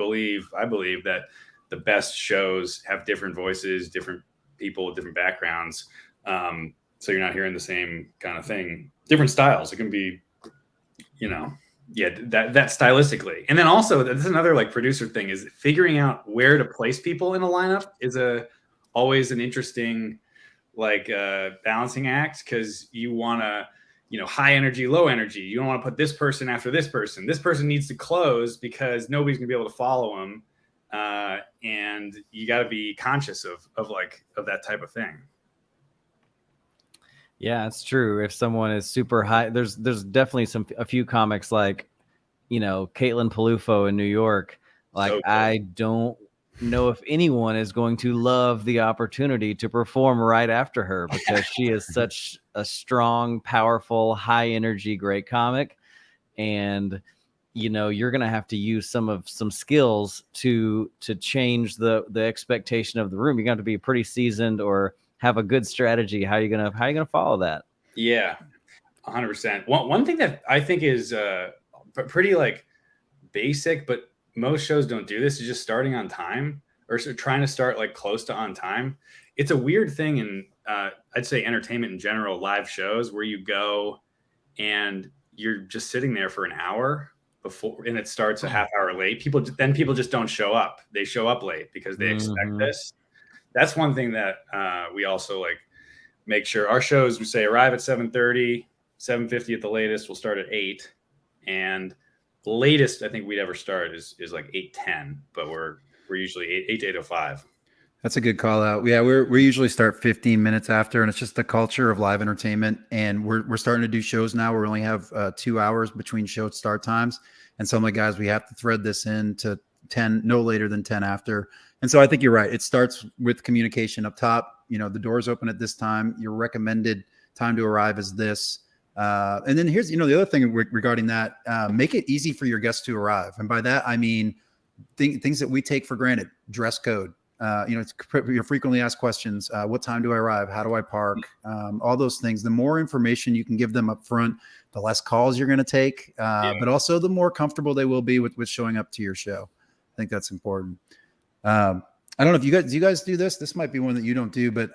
believe that the best shows have different voices, different people with different backgrounds. So you're not hearing the same kind of thing, different styles. It can be, that stylistically. And then also that's another producer thing, is figuring out where to place people in a lineup is always an interesting balancing act, because you want to, high energy, low energy. You don't want to put this person after this person. This person needs to close because nobody's gonna be able to follow them. And you got to be conscious of that type of thing. Yeah, it's true. If someone is super high, there's definitely a few comics Caitlin Palufo in New York. So cool. I don't know if anyone is going to love the opportunity to perform right after her, because she is such a strong, powerful, high energy, great comic. And you're going to have to use some skills to change the expectation of the room. You're going to have to be pretty seasoned or have a good strategy. How are you going to follow that? Yeah, 100%. One thing that I think is pretty like basic, but most shows don't do this, is just starting on time, or trying to start like close to on time. It's a weird thing in I'd say entertainment in general, live shows, where you go and you're just sitting there for an hour before, and it starts a half hour late. People just don't show up. They show up late because they expect this. That's one thing that we also like make sure our shows, we say arrive at 7:30, 7:50 at the latest. We'll start at 8, and the latest I think we'd ever start is like 8:10, but we're usually 8 to 8:05. That's a good call out. Yeah, we usually start 15 minutes after, and it's just the culture of live entertainment. And we're starting to do shows now where we only have 2 hours between show start times. And some of the guys, we have to thread this in to 10, no later than 10 after. And so I think you're right. It starts with communication up top. The doors open at this time. Your recommended time to arrive is this. And then here's, the other thing regarding that, make it easy for your guests to arrive. And by that, I mean, things that we take for granted: dress code, it's your frequently asked questions. What time do I arrive? How do I park? All those things. The more information you can give them up front, the less calls you're going to take, but also the more comfortable they will be with showing up to your show. I think that's important. I don't know if you guys do this. This might be one that you don't do, but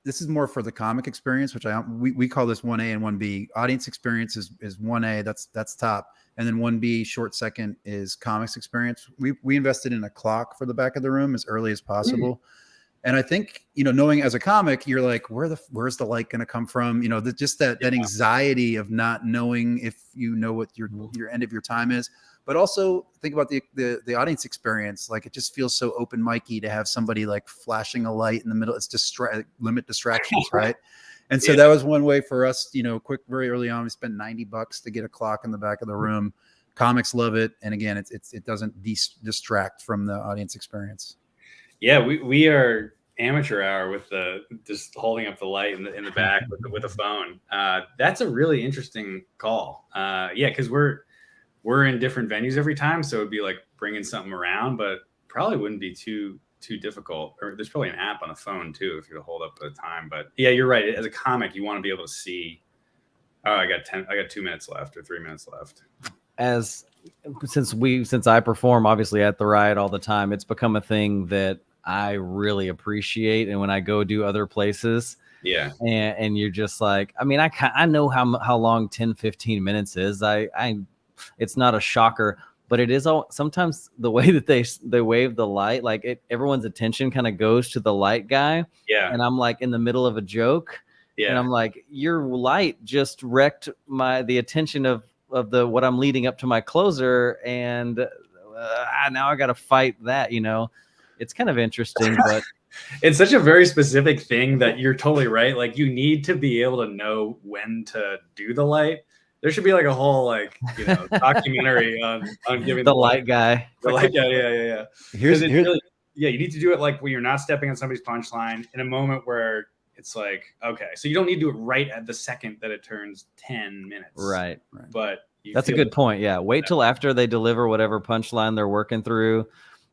this is more for the comic experience, which we call this 1A and 1B. Audience experience is 1A. That's top. And then 1B, short second, is comics experience. We invested in a clock for the back of the room as early as possible. And I think, knowing as a comic, you're like, where's the light going to come from? Just that anxiety of not knowing if what your end of your time is. But also think about the audience experience. Like, it just feels so open micy to have somebody like flashing a light in the middle. It's limit distractions, right? And so that was one way for us, very early on. We spent $90 to get a clock in the back of the room. Comics love it. And again, it doesn't distract from the audience experience. Yeah, we are amateur hour with just holding up the light in the back with a phone. That's a really interesting call. Because we're in different venues every time, so it'd be like bringing something around, but probably wouldn't be too difficult. Or there's probably an app on a phone too if you hold up the time. But yeah, you're right. As a comic, you want to be able to see, I got 2 minutes left or 3 minutes left. Since I perform obviously at the Riot all the time, it's become a thing that I really appreciate. And when I go do other places, and you're just like, I mean, I know how long 10-15 minutes is. It's not a shocker, but it is sometimes the way that they wave the light, like everyone's attention kind of goes to the light guy. Yeah. And I'm like in the middle of a joke. Yeah. And I'm like, your light just wrecked the attention of what I'm leading up to my closer. And now I got to fight that, it's kind of interesting, but it's such a very specific thing that you're totally right. Like, you need to be able to know when to do the light. There should be like a whole documentary on giving the light guy. The light guy, yeah. You need to do it like when you're not stepping on somebody's punchline in a moment where it's like, okay, so you don't need to do it right at the second that it turns 10 minutes. Right. But that's a good point. Yeah. Wait till after they deliver whatever punchline they're working through.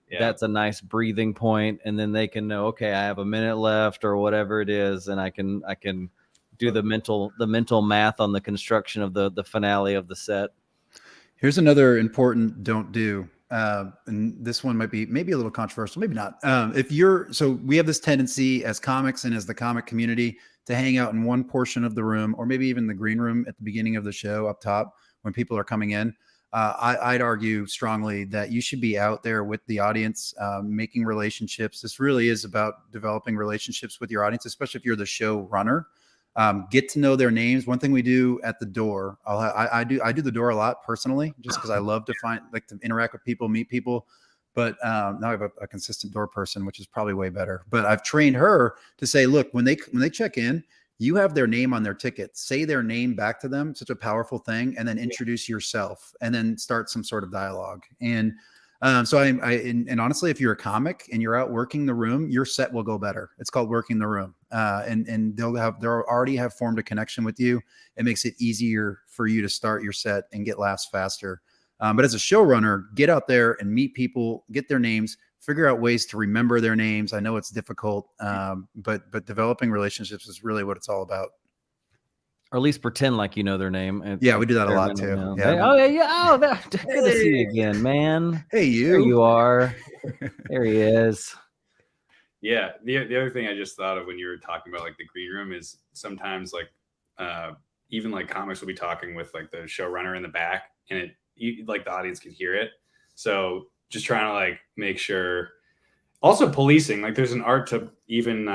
Yeah. That's a nice breathing point, and then they can know, okay, I have a minute left or whatever it is, and I can do the mental math on the construction of the finale of the set. Here's another important don't do. And this one might be maybe a little controversial, maybe not. So we have this tendency as comics and as the comic community to hang out in one portion of the room, or maybe even the green room at the beginning of the show up top when people are coming in. I'd argue strongly that you should be out there with the audience, making relationships. This really is about developing relationships with your audience, especially if you're the show runner. Get to know their names. One thing we do at the door, I do the door a lot personally, just because I love to to interact with people, meet people. But now I have a consistent door person, which is probably way better. But I've trained her to say, look, when they check in, you have their name on their ticket. Say their name back to them. Such a powerful thing, and then introduce yourself, and then start some sort of dialogue. And so and honestly, if you're a comic and you're out working the room, your set will go better. It's called working the room. And they'll already have formed a connection with you. It makes it easier for you to start your set and get laughs faster. But as a showrunner, get out there and meet people, get their names, figure out ways to remember their names. I know it's difficult, but developing relationships is really what it's all about. Or at least pretend like you know their name. Yeah, we do that a lot too. Yeah. Oh yeah. Oh, good to see you again, man. Hey, you. There you are. There he is. Yeah. The other thing I just thought of when you were talking about like the green room is sometimes like even like comics will be talking with like the showrunner in the back, and like the audience can hear it. So just trying to like make sure. Also policing, like there's an art to even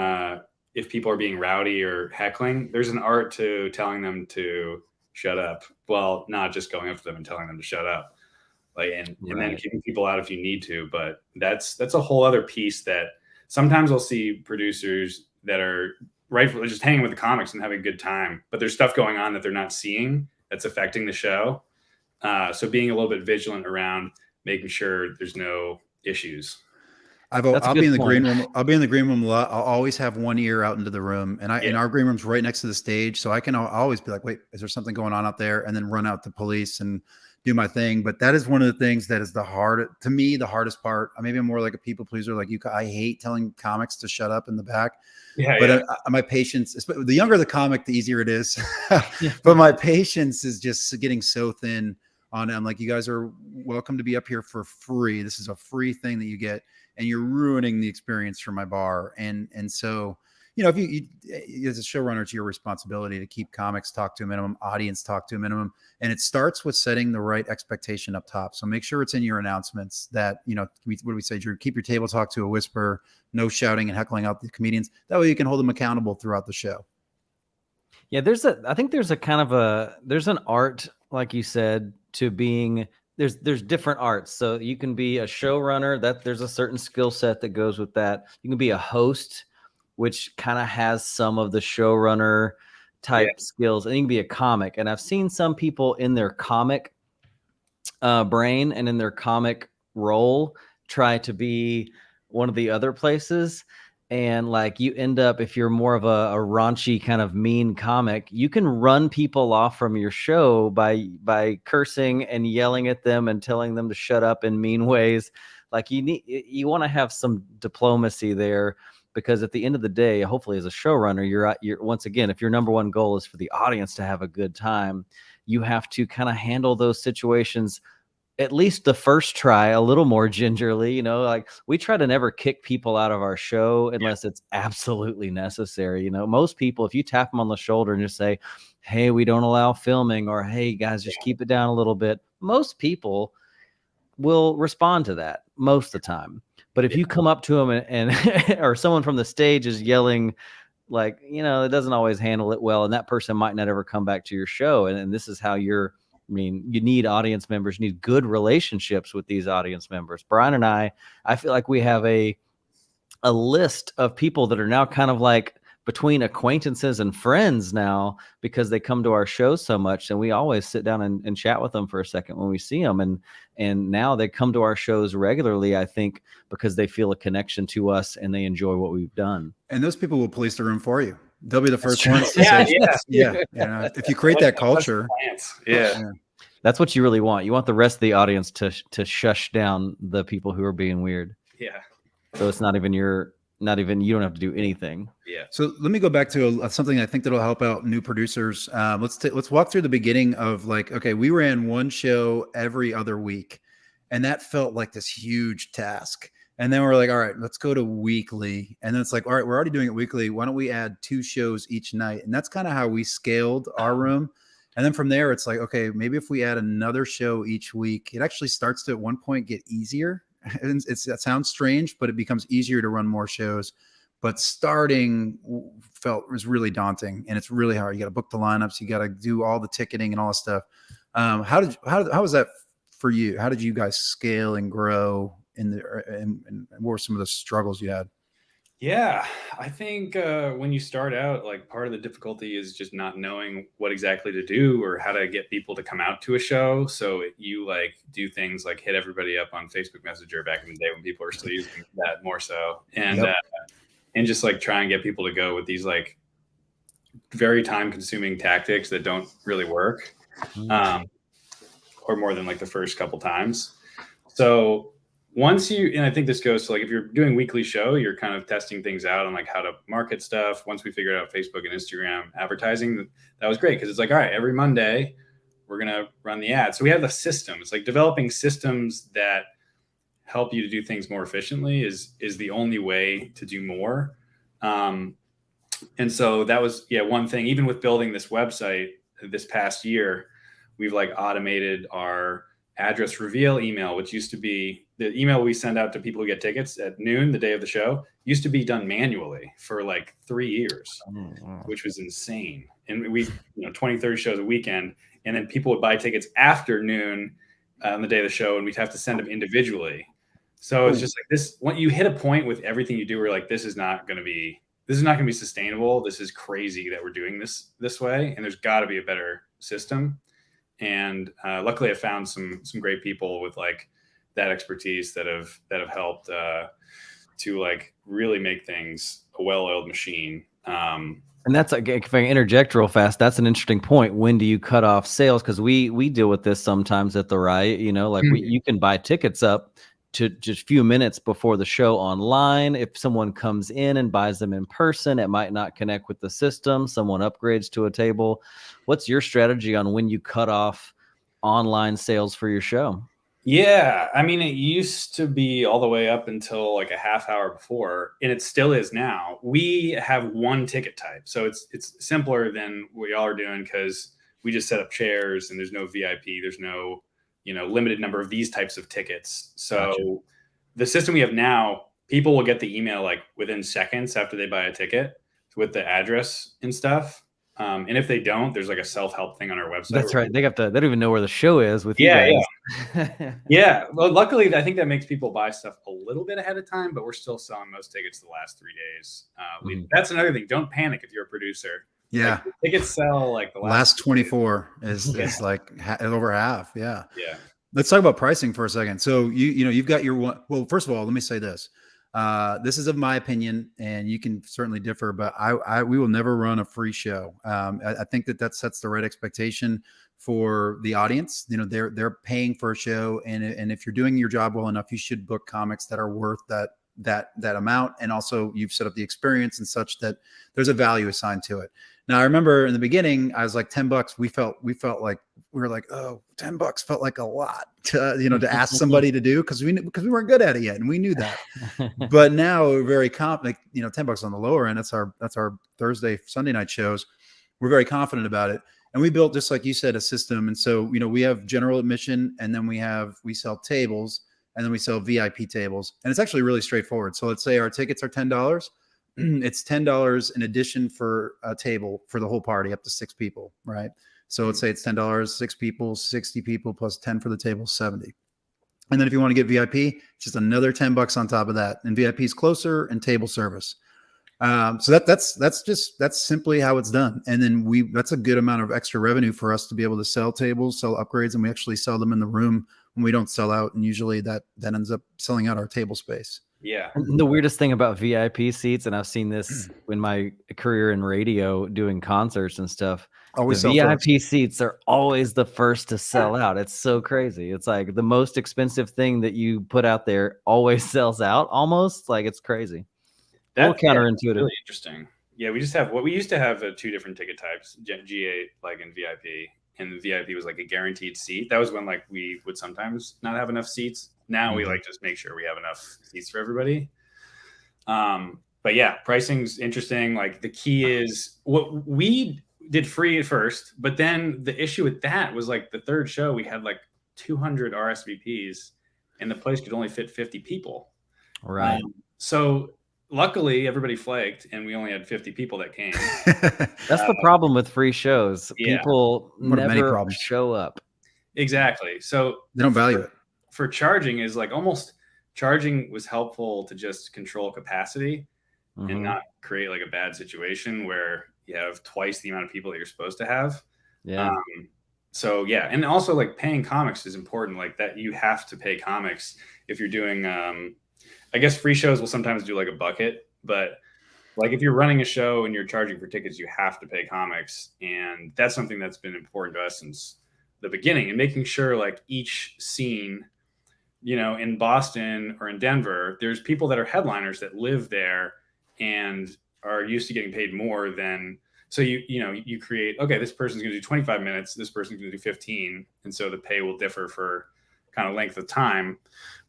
if people are being rowdy or heckling, there's an art to telling them to shut up. Well, not just going up to them and telling them to shut up, like and then keeping people out if you need to. But that's a whole other piece that sometimes I'll see producers that are rightfully just hanging with the comics and having a good time, but there's stuff going on that they're not seeing that's affecting the show. So being a little bit vigilant around making sure there's no issues. I'll be in the green room. I'll be in the green room a lot. I'll always have one ear out into the room, and and our green room's right next to the stage, so I'll always be like, "Wait, is there something going on out there?" And then run out to police and do my thing. But that is one of the things that is the hardest part. Maybe I'm more like a people pleaser, like you. I hate telling comics to shut up in the back. Yeah, but my patience, the younger the comic, the easier it is. But my patience is just getting so thin. I'm like, you guys are welcome to be up here for free. This is a free thing that you get. And you're ruining the experience for my bar. And so, if you as a showrunner, it's your responsibility to keep comics talk to a minimum, audience talk to a minimum. And it starts with setting the right expectation up top. So make sure it's in your announcements that, what do we say, Drew? Keep your table talk to a whisper, no shouting and heckling out the comedians. That way you can hold them accountable throughout the show. Yeah, I think there's an art, like you said, to being there's different arts. So you can be a showrunner, that there's a certain skill set that goes with that. You can be a host, which kind of has some of the showrunner type skills, and you can be a comic. And I've seen some people in their comic brain and in their comic role try to be one of the other places. And like you end up, if you're more of a raunchy kind of mean comic, you can run people off from your show by cursing and yelling at them and telling them to shut up in mean ways. Like you want to have some diplomacy there, because at the end of the day, hopefully as a showrunner, you're once again, if your number one goal is for the audience to have a good time, you have to kind of handle those situations at least the first try a little more gingerly. Like we try to never kick people out of our show unless it's absolutely necessary. Most people, if you tap them on the shoulder and just say, "Hey, we don't allow filming," or "Hey guys, just keep it down a little bit," most people will respond to that most of the time. But if you come up to them and or someone from the stage is yelling, like, it doesn't always handle it well, and that person might not ever come back to your show. And this is how you need audience members, you need good relationships with these audience members. Brian and I feel like we have a list of people that are now kind of like between acquaintances and friends now, because they come to our shows so much, and we always sit down and chat with them for a second when we see them. And now they come to our shows regularly, I think, because they feel a connection to us and they enjoy what we've done. And those people will police the room for you. They'll be the first ones to say, if you create that culture. That's what you really want. You want the rest of the audience to shush down the people who are being weird. Yeah. So it's not even you don't have to do anything. Yeah. So let me go back to something I think that'll help out new producers. Let's walk through the beginning of like, okay, we ran one show every other week, and that felt like this huge task. And then we're like, all right, let's go to weekly. And then it's like, all right, we're already doing it weekly. Why don't we add 2 shows each night? And that's kind of how we scaled our room. And then from there, it's like, okay, maybe if we add another show each week, it actually starts to at one point get easier. That sounds strange, but it becomes easier to run more shows. But starting was really daunting, and it's really hard. You got to book the lineups, you got to do all the ticketing and all that stuff. How was that for you? How did you guys scale and grow? And what were some of the struggles you had? Yeah, I think when you start out, like part of the difficulty is just not knowing what exactly to do or how to get people to come out to a show. So you like do things like hit everybody up on Facebook Messenger back in the day when people are still using that more so. And and just like try and get people to go with these like very time consuming tactics that don't really work. or more than like the first couple times. So once and I think this goes to like, if you're doing weekly show, you're kind of testing things out on like how to market stuff. Once we figured out Facebook and Instagram advertising, that was great. Cause it's like, all right, every Monday we're going to run the ad. So we have the system. It's like developing systems that help you to do things more efficiently is the only way to do more. And so that was, one thing. Even with building this website this past year, we've like automated our address reveal email, which used to be the email we send out to people who get tickets at noon, the day of the show, used to be done manually for like 3 years, which was insane. And we, 20, 30 shows a weekend. And then people would buy tickets after noon on the day of the show, and we'd have to send them individually. So it's just like this, when you hit a point with everything you do, we're like, this is not going to be sustainable. This is crazy that we're doing this way. And there's got to be a better system. And luckily I found some great people with like that expertise that have helped to like really make things a well-oiled machine. And that's like, if I interject real fast, that's an interesting point. When do you cut off sales? Because we deal with this sometimes at the Riot, like you can buy tickets up to just a few minutes before the show online. If someone comes in and buys them in person, it might not connect with the system. Someone upgrades to a table. What's your strategy on when you cut off online sales for your show? Yeah. I mean, it used to be all the way up until like a half hour before, and it still is now. We have one ticket type. So it's simpler than what y'all are doing, because we just set up chairs and there's no VIP. There's no, limited number of these types of tickets. So gotcha. The system we have now, people will get the email like within seconds after they buy a ticket with the address and stuff. And if they don't, there's like a self-help thing on our website. That's right. They don't even know where the show is with you guys. Yeah. Well, luckily, I think that makes people buy stuff a little bit ahead of time, but we're still selling most tickets the last 3 days. That's another thing. Don't panic if you're a producer. Yeah. Like, tickets sell like the last 24 is like over half. Yeah. Yeah. Let's talk about pricing for a second. So you've got your one. Well, first of all, let me say this. This is of my opinion, and you can certainly differ, but we will never run a free show. I think that sets the right expectation for the audience. They're paying for a show, and if you're doing your job well enough, you should book comics that are worth that amount. And also you've set up the experience and such that there's a value assigned to it. Now, I remember in the beginning, I was like $10. We felt like we were like, oh, $10 felt like a lot to ask somebody to do, because we weren't good at it yet, and we knew that. But now we're very confident. $10 on the lower end. That's our Thursday, Sunday night shows. We're very confident about it, and we built, just like you said, a system. And so we have general admission, and then we sell tables, and then we sell VIP tables, and it's actually really straightforward. So let's say our tickets are $10. It's $10 in addition for a table for the whole party, up to 6 people, right? So let's say it's $10, 6 people, 60 people plus 10 for the table, 70. And then if you want to get VIP, it's just another $10 on top of that. And VIP is closer and table service. So that's simply how it's done. And then that's a good amount of extra revenue for us to be able to sell tables, sell upgrades, and we actually sell them in the room when we don't sell out. And usually that ends up selling out our table space. Yeah. And the weirdest thing about VIP seats, and I've seen this in my career in radio doing concerts and stuff, always the VIP seats are always the first to sell out. It's so crazy. It's like the most expensive thing that you put out there always sells out, almost. Like, it's crazy. That's counterintuitive. Really interesting. Yeah, we used to have 2 different ticket types, GA like and VIP. And the VIP was like a guaranteed seat. That was when like we would sometimes not have enough seats. Now we like just make sure we have enough seats for everybody. But yeah, pricing's interesting. Like, the key is, what we did free at first, but then the issue with that was like the third show, we had like 200 RSVPs and the place could only fit 50 people. Right. So luckily everybody flaked and we only had 50 people that came. That's the problem with free shows. Yeah. People never show up. Exactly. So they don't value it. For charging is like, almost charging was helpful to just control capacity and not create like a bad situation where you have twice the amount of people that you're supposed to have. Yeah. So yeah. And also like paying comics is important. Like, that you have to pay comics if you're doing, I guess free shows will sometimes do like a bucket, but like if you're running a show and you're charging for tickets, you have to pay comics. And that's something that's been important to us since the beginning and making sure like each scene, you know, in Boston or in Denver, there's people that are headliners that live there and are used to getting paid more than, so you create, okay, this person's going to do 25 minutes, this person's going to do 15. And so the pay will differ for kind of length of time.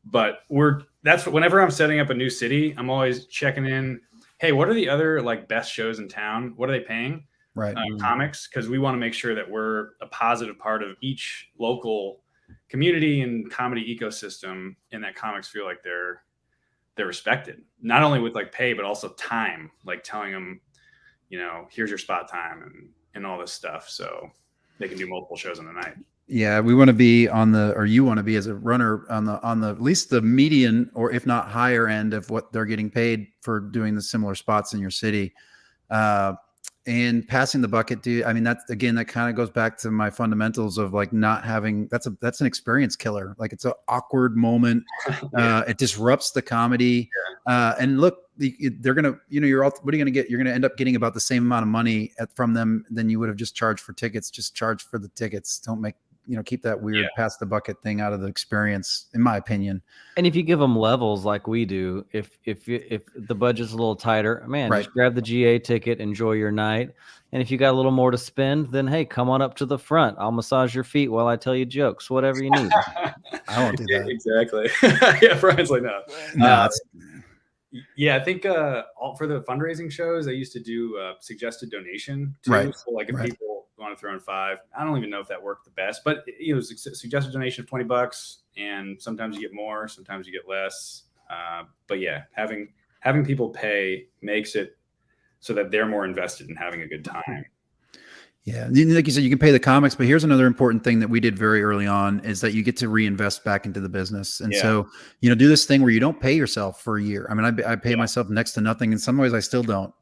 But whenever I'm setting up a new city, I'm always checking in, hey, what are the other like best shows in town? What are they paying? Right. Comics, because we want to make sure that we're a positive part of each local community and comedy ecosystem, and that comics feel like they're respected, not only with like pay, but also time, like telling them, you know, here's your spot time and all this stuff. So they can do multiple shows in a night. Yeah, we want to be you want to be as a runner on the at least the median, or if not higher end of what they're getting paid for doing the similar spots in your city. And passing the bucket, dude. I mean, that kind of goes back to my fundamentals of like not having, that's an experience killer. Like it's an awkward moment. It disrupts the comedy. Yeah. And look, they're going to, you know, what are you going to get? You're going to end up getting about the same amount of money from them than you would have just charged for tickets. Just charge for the tickets. Don't make, you know, keep that weird pass the bucket thing out of the experience, in my opinion. And if you give them levels like we do, if the budget's a little tighter, man, just grab the GA ticket, enjoy your night. And if you got a little more to spend, then hey, come on up to the front. I'll massage your feet while I tell you jokes, whatever you need. I won't do that. Exactly. Yeah, Brian's like, no. Yeah, I think for the fundraising shows, I used to do suggested donation too. Right. So like if people want to throw in $5, I don't even know if that worked the best, but it was suggested donation of $20, and sometimes you get more, sometimes you get less. But yeah, having people pay makes it so that they're more invested in having a good time. Yeah. Like you said, you can pay the comics, but here's another important thing that we did very early on is that you get to reinvest back into the business. And so, you know, do this thing where you don't pay yourself for a year. I mean, I pay myself next to nothing. In some ways I still don't,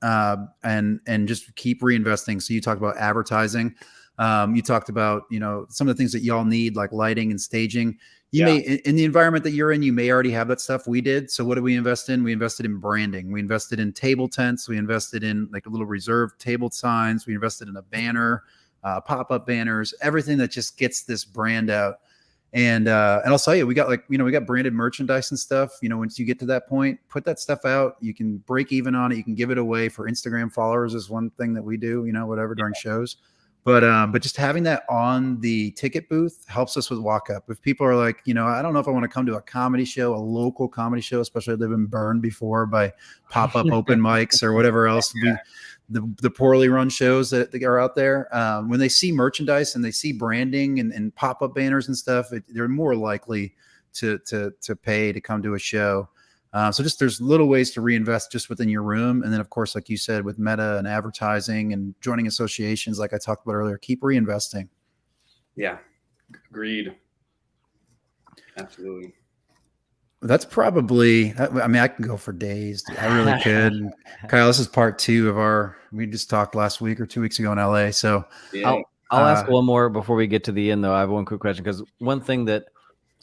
and just keep reinvesting. So you talked about advertising. You talked about, you know, some of the things that y'all need, like lighting and staging. You may, in the environment that you're in, you may already have that stuff. We did. So what did we invest in? We invested in branding. We invested in table tents. We invested in like a little reserved table signs. We invested in a banner, pop-up banners, everything that just gets this brand out. And I'll tell you, we got branded merchandise and stuff. You know, once you get to that point, put that stuff out. You can break even on it. You can give it away for Instagram followers is one thing that we do, you know, whatever during shows. But just having that on the ticket booth helps us with walk up. If people are like, you know, I don't know if I want to come to a comedy show, a local comedy show, especially if they've been burned before by pop-up open mics or whatever else, the poorly run shows that are out there. When they see merchandise and they see branding and pop-up banners and stuff, they're more likely to pay to come to a show. So just there's little ways to reinvest just within your room. And then, of course, like you said, with meta and advertising and joining associations, like I talked about earlier, keep reinvesting. Yeah, agreed. Absolutely. That's probably, I mean, I can go for days. I really could. Kyle, this is part 2 of we just talked last week or 2 weeks ago in LA. So I'll ask one more before we get to the end, though. I have one quick question, because one thing that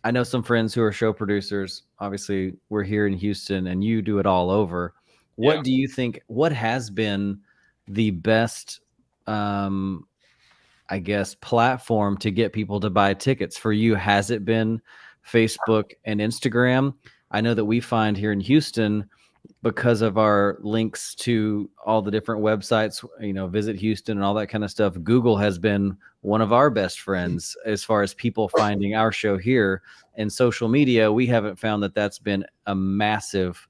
I know some friends who are show producers, obviously we're here in Houston and you do it all over. What do you think, what has been the best, I guess, platform to get people to buy tickets for you? Has it been Facebook and Instagram? I know that we find here in Houston, because of our links to all the different websites, you know, Visit Houston and all that kind of stuff, Google has been one of our best friends as far as people finding our show here. And social media, we haven't found that that's been a massive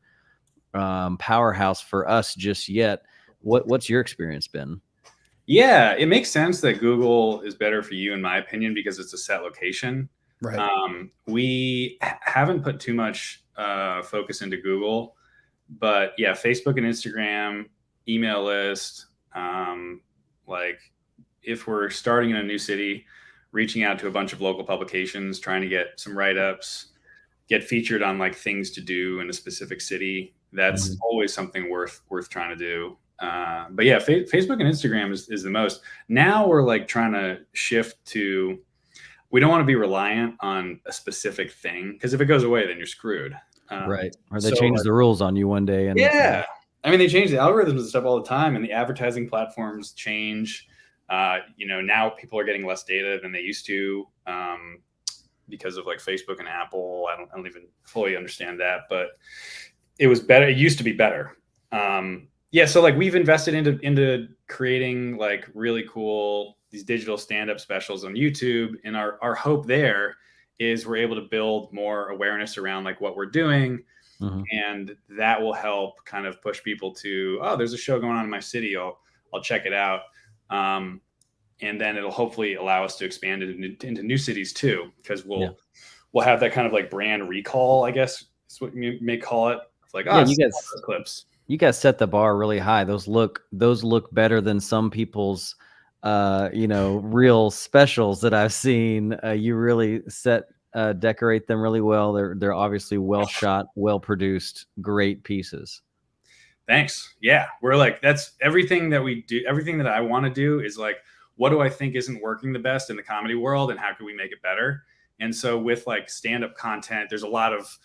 powerhouse for us just yet. What's your experience been? Yeah, it makes sense that Google is better for you, in my opinion, because it's a set location. Right. We haven't put too much focus into Google, but yeah, Facebook and Instagram, email list. Like if we're starting in a new city, reaching out to a bunch of local publications, trying to get some write-ups, get featured on like things to do in a specific city. That's always something worth trying to do. But yeah, Facebook and Instagram is the most. Now we're like trying to shift to, we don't want to be reliant on a specific thing, because if it goes away, then you're screwed. Right. Or they change the rules on you one day. And I mean, they change the algorithms and stuff all the time, and the advertising platforms change. Now people are getting less data than they used to because of like Facebook and Apple. I don't even fully understand that, but it was better. It used to be better. So like we've invested into creating like really cool these digital stand-up specials on YouTube, and our hope there is we're able to build more awareness around like what we're doing, and that will help kind of push people to, oh, there's a show going on in my city. I'll check it out. And then it'll hopefully allow us to expand it into new cities too, because we'll have that kind of like brand recall, I guess is what you may call it. It's like, you guys clips. You guys set the bar really high. Those look better than some people's real specials that I've seen. You really decorate them really well. They're obviously well shot, well produced, great pieces. Thanks. Yeah. We're like, that's everything that we do. Everything that I want to do is like, what do I think isn't working the best in the comedy world, and how can we make it better? And so with like stand-up content, there's a lot of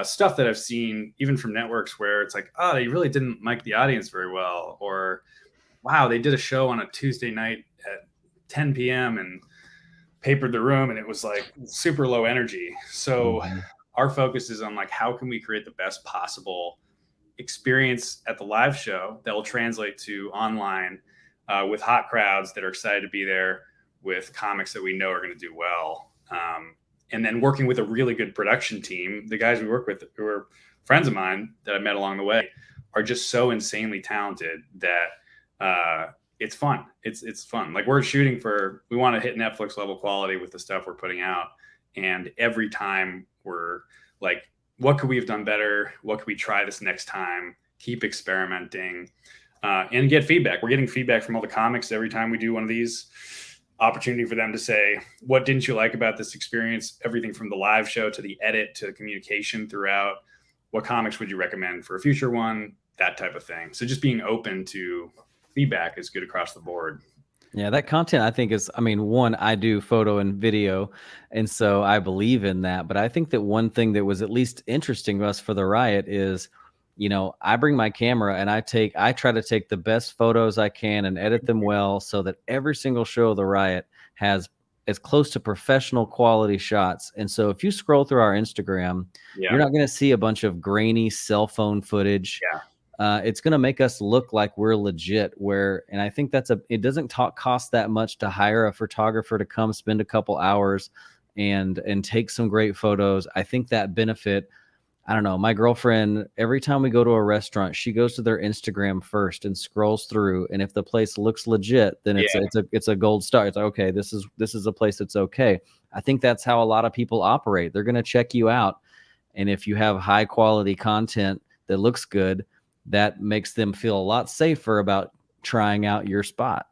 stuff that I've seen even from networks where it's like, oh, they really didn't mic the audience very well, or wow, they did a show on a Tuesday night at 10 p.m. and papered the room, and it was like super low energy. So our focus is on like, how can we create the best possible experience at the live show that will translate to online with hot crowds that are excited to be there, with comics that we know are going to do well. And then working with a really good production team. The guys we work with, who are friends of mine that I met along the way, are just so insanely talented that it's fun. It's fun. Like we want to hit Netflix level quality with the stuff we're putting out. And every time we're like, what could we have done better? What could we try this next time? Keep experimenting and get feedback. We're getting feedback from all the comics every time we do one of these. Opportunity for them to say, what didn't you like about this experience? Everything from the live show to the edit to the communication throughout. What comics would you recommend for a future one? That type of thing. So just being open to feedback is good across the board. Yeah, that content I think is, one, I do photo and video, and so I believe in that. But I think that one thing that was at least interesting to us for the riot is, I bring my camera and I try to take the best photos I can and edit them well, so that every single show of the riot has as close to professional quality shots. And so if you scroll through our Instagram, you're not going to see a bunch of grainy cell phone footage. It's going to make us look like we're legit, and I think it doesn't cost that much to hire a photographer to come spend a couple hours and take some great photos. I think that benefit, I don't know, my girlfriend, every time we go to a restaurant, she goes to their Instagram first and scrolls through. And if the place looks legit, then it's a gold star. It's like, okay, this is a place that's okay. I think that's how a lot of people operate. They're going to check you out. And if you have high quality content that looks good, that makes them feel a lot safer about trying out your spot.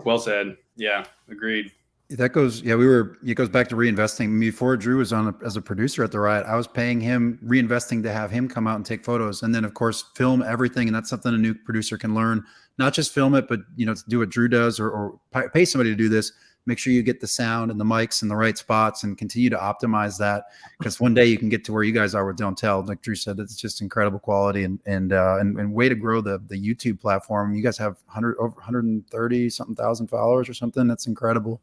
Well said. Yeah, agreed. It goes back to reinvesting. Before Drew was on as a producer at the riot, I was paying him, reinvesting to have him come out and take photos, and then of course film everything. And that's something a new producer can learn, not just film it, but to do what Drew does, or pay somebody to do this. Make sure you get the sound and the mics in the right spots, and continue to optimize that, because one day you can get to where you guys are with Don't Tell. Like Drew said, it's just incredible quality and way to grow the YouTube platform. You guys have over 130 something thousand followers or something. That's incredible.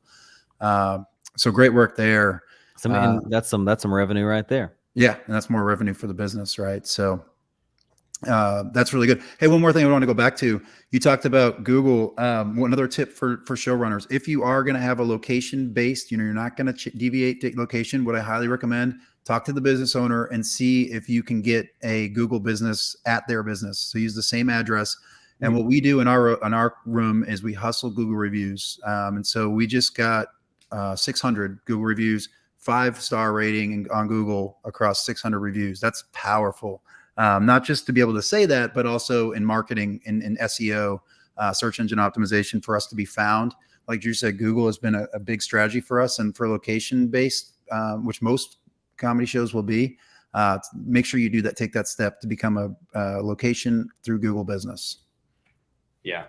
So great work there. That's some revenue right there. Yeah. And that's more revenue for the business. Right. So, that's really good. Hey, one more thing I want to go back to. You talked about Google. One other tip for showrunners: if you are going to have a location based, you're not going to deviate to location. What I highly recommend: talk to the business owner and see if you can get a Google business at their business. So use the same address. And what we do in our room is we hustle Google reviews. And so we just got 600 Google reviews, 5-star rating on Google across 600 reviews. That's powerful. Not just to be able to say that, but also in marketing, in SEO, search engine optimization, for us to be found. Like Drew said, Google has been a big strategy for us, and for location based, which most comedy shows will be. Make sure you do that. Take that step to become a location through Google business. Yeah.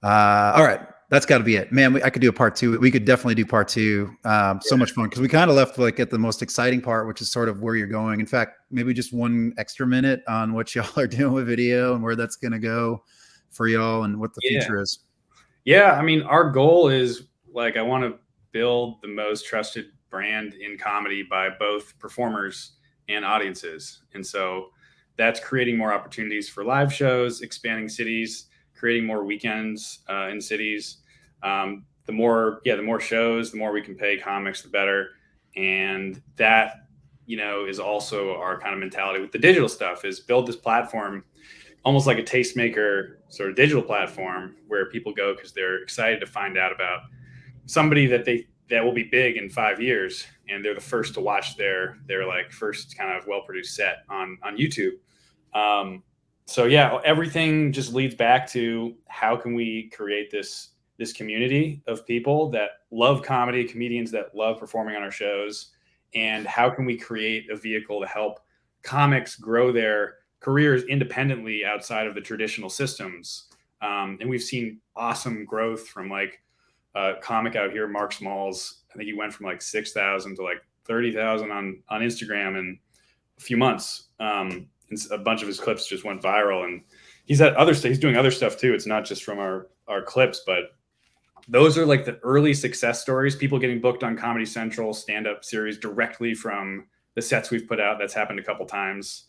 All right. That's got to be it, man. I could do a part 2. We could definitely do part 2. So much fun, because we kind of left like at the most exciting part, which is sort of where you're going. In fact, maybe just one extra minute on what y'all are doing with video and where that's going to go for y'all and what the future is. Yeah, I mean, our goal is like I want to build the most trusted brand in comedy by both performers and audiences. And so that's creating more opportunities for live shows, expanding cities, creating more weekends in cities. The more shows, the more we can pay comics, the better. And that, is also our kind of mentality with the digital stuff is build this platform almost like a tastemaker sort of digital platform where people go because they're excited to find out about somebody that will be big in 5 years, and they're the first to watch their like first kind of well produced set on YouTube. So yeah, everything just leads back to how can we create this community of people that love comedy, comedians that love performing on our shows, and how can we create a vehicle to help comics grow their careers independently outside of the traditional systems. And we've seen awesome growth from like a comic out here, Mark Smalls. I think he went from like 6,000 to like 30,000 on Instagram in a few months. And a bunch of his clips just went viral, and he's doing other stuff too. It's not just from our clips, but those are like the early success stories, people getting booked on Comedy Central stand-up series directly from the sets we've put out. That's happened a couple times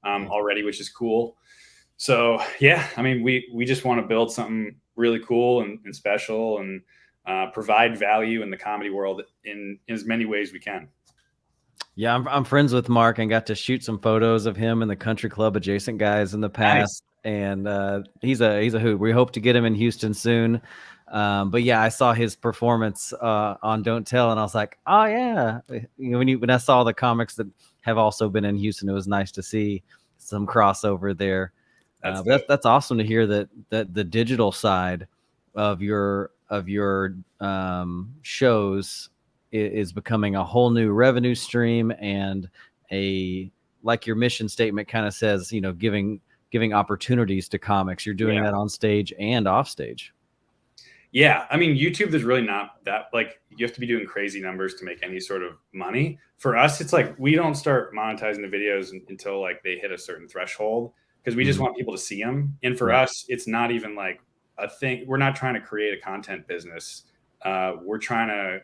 already, which is cool. So yeah, I mean, we just want to build something really cool and special and provide value in the comedy world in as many ways we can. Yeah, I'm friends with Mark and got to shoot some photos of him and the country club adjacent guys in the past. Nice. And he's a hoot. We hope to get him in Houston soon. But yeah, I saw his performance on Don't Tell, and I was like, oh yeah. When I saw the comics that have also been in Houston, it was nice to see some crossover there. That's awesome to hear that the digital side of your shows is becoming a whole new revenue stream, and like your mission statement kind of says, giving opportunities to comics. You're doing that on stage and off stage. Yeah, I mean, YouTube, there's really not that, like, you have to be doing crazy numbers to make any sort of money. For us, it's like we don't start monetizing the videos until like they hit a certain threshold, because we just want people to see them. And for us, it's not even like a thing. We're not trying to create a content business. We're trying to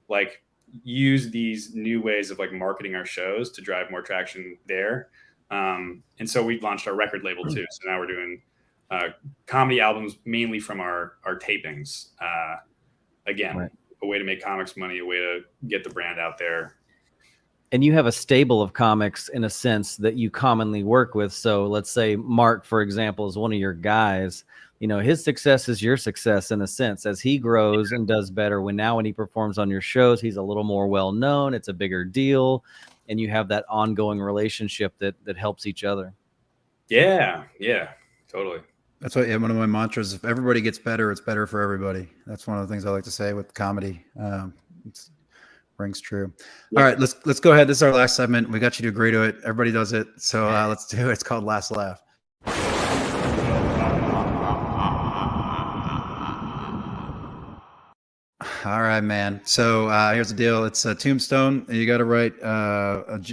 like use these new ways of like marketing our shows to drive more traction there. And so we launched our record label too. So now we're doing comedy albums mainly from our tapings. Again, a way to make comics money, a way to get the brand out there. And you have a stable of comics in a sense that you commonly work with. So let's say Mark, for example, is one of your guys. His success is your success in a sense. As he grows and does better, when he performs on your shows, he's a little more well-known. It's a bigger deal. And you have that ongoing relationship that helps each other. Yeah, totally. That's what one of my mantras. If everybody gets better, it's better for everybody. That's one of the things I like to say with comedy. It rings true. Yeah. All right, let's go ahead. This is our last segment. We got you to agree to it. Everybody does it. So let's do it. It's called Last Laugh. All right, man. So here's the deal. It's a tombstone. You got to write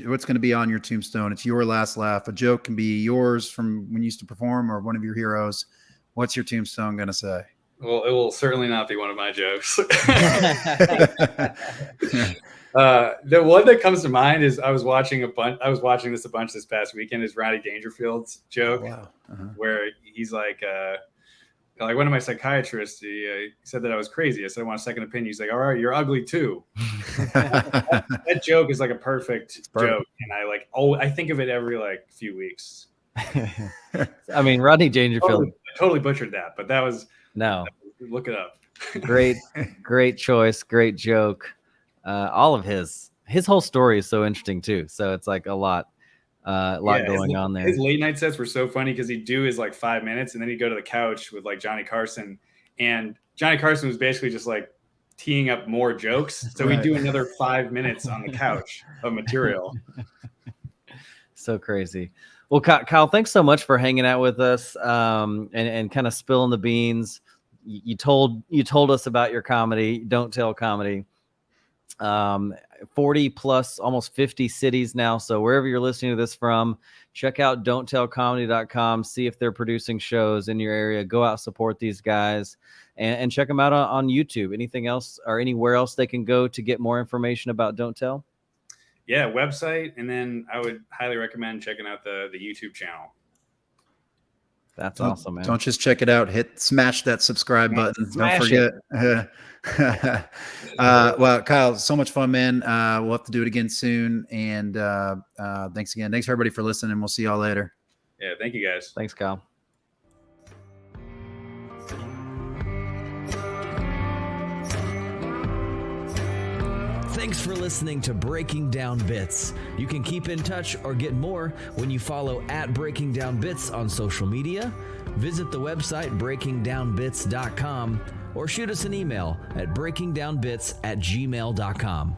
what's going to be on your tombstone. It's your last laugh. A joke can be yours from when you used to perform or one of your heroes. What's your tombstone going to say? Well, it will certainly not be one of my jokes. The one that comes to mind is I was watching this a bunch this past weekend. Is Rodney Dangerfield's joke, where he's like one of my psychiatrists, he said that I was crazy. I said, I want a second opinion. He's like, all right, you're ugly too. that joke is like a perfect joke. And I think of it every like few weeks. I mean, Rodney Dangerfield. I totally butchered that, but that was, look it up. Great choice. Great joke. All of his whole story is so interesting too. So it's like a lot going on there. His late night sets were so funny because he'd do his like 5 minutes and then he'd go to the couch with like Johnny Carson, and Johnny Carson was basically just like teeing up more jokes. So he'd do another 5 minutes on the couch of material. So crazy. Well, Kyle, thanks so much for hanging out with us and kind of spilling the beans. You told us about your comedy, Don't Tell Comedy. 40 plus, almost 50 cities now. So wherever you're listening to this from, check out don'ttellcomedy.com. See if they're producing shows in your area. Go out, support these guys, and check them out on YouTube. Anything else or anywhere else they can go to get more information about Don't Tell? Yeah, website. And then I would highly recommend checking out the YouTube channel. That's awesome, man. Don't just check it out. Smash that subscribe button. Don't forget. Well, Kyle, so much fun, man. We'll have to do it again soon. And thanks again. Thanks everybody for listening. We'll see y'all later. Yeah, thank you guys. Thanks, Kyle. Thanks for listening to Breaking Down Bits. You can keep in touch or get more when you follow @BreakingDownBits on social media, visit the website breakingdownbits.com, or shoot us an email at breakingdownbits@gmail.com.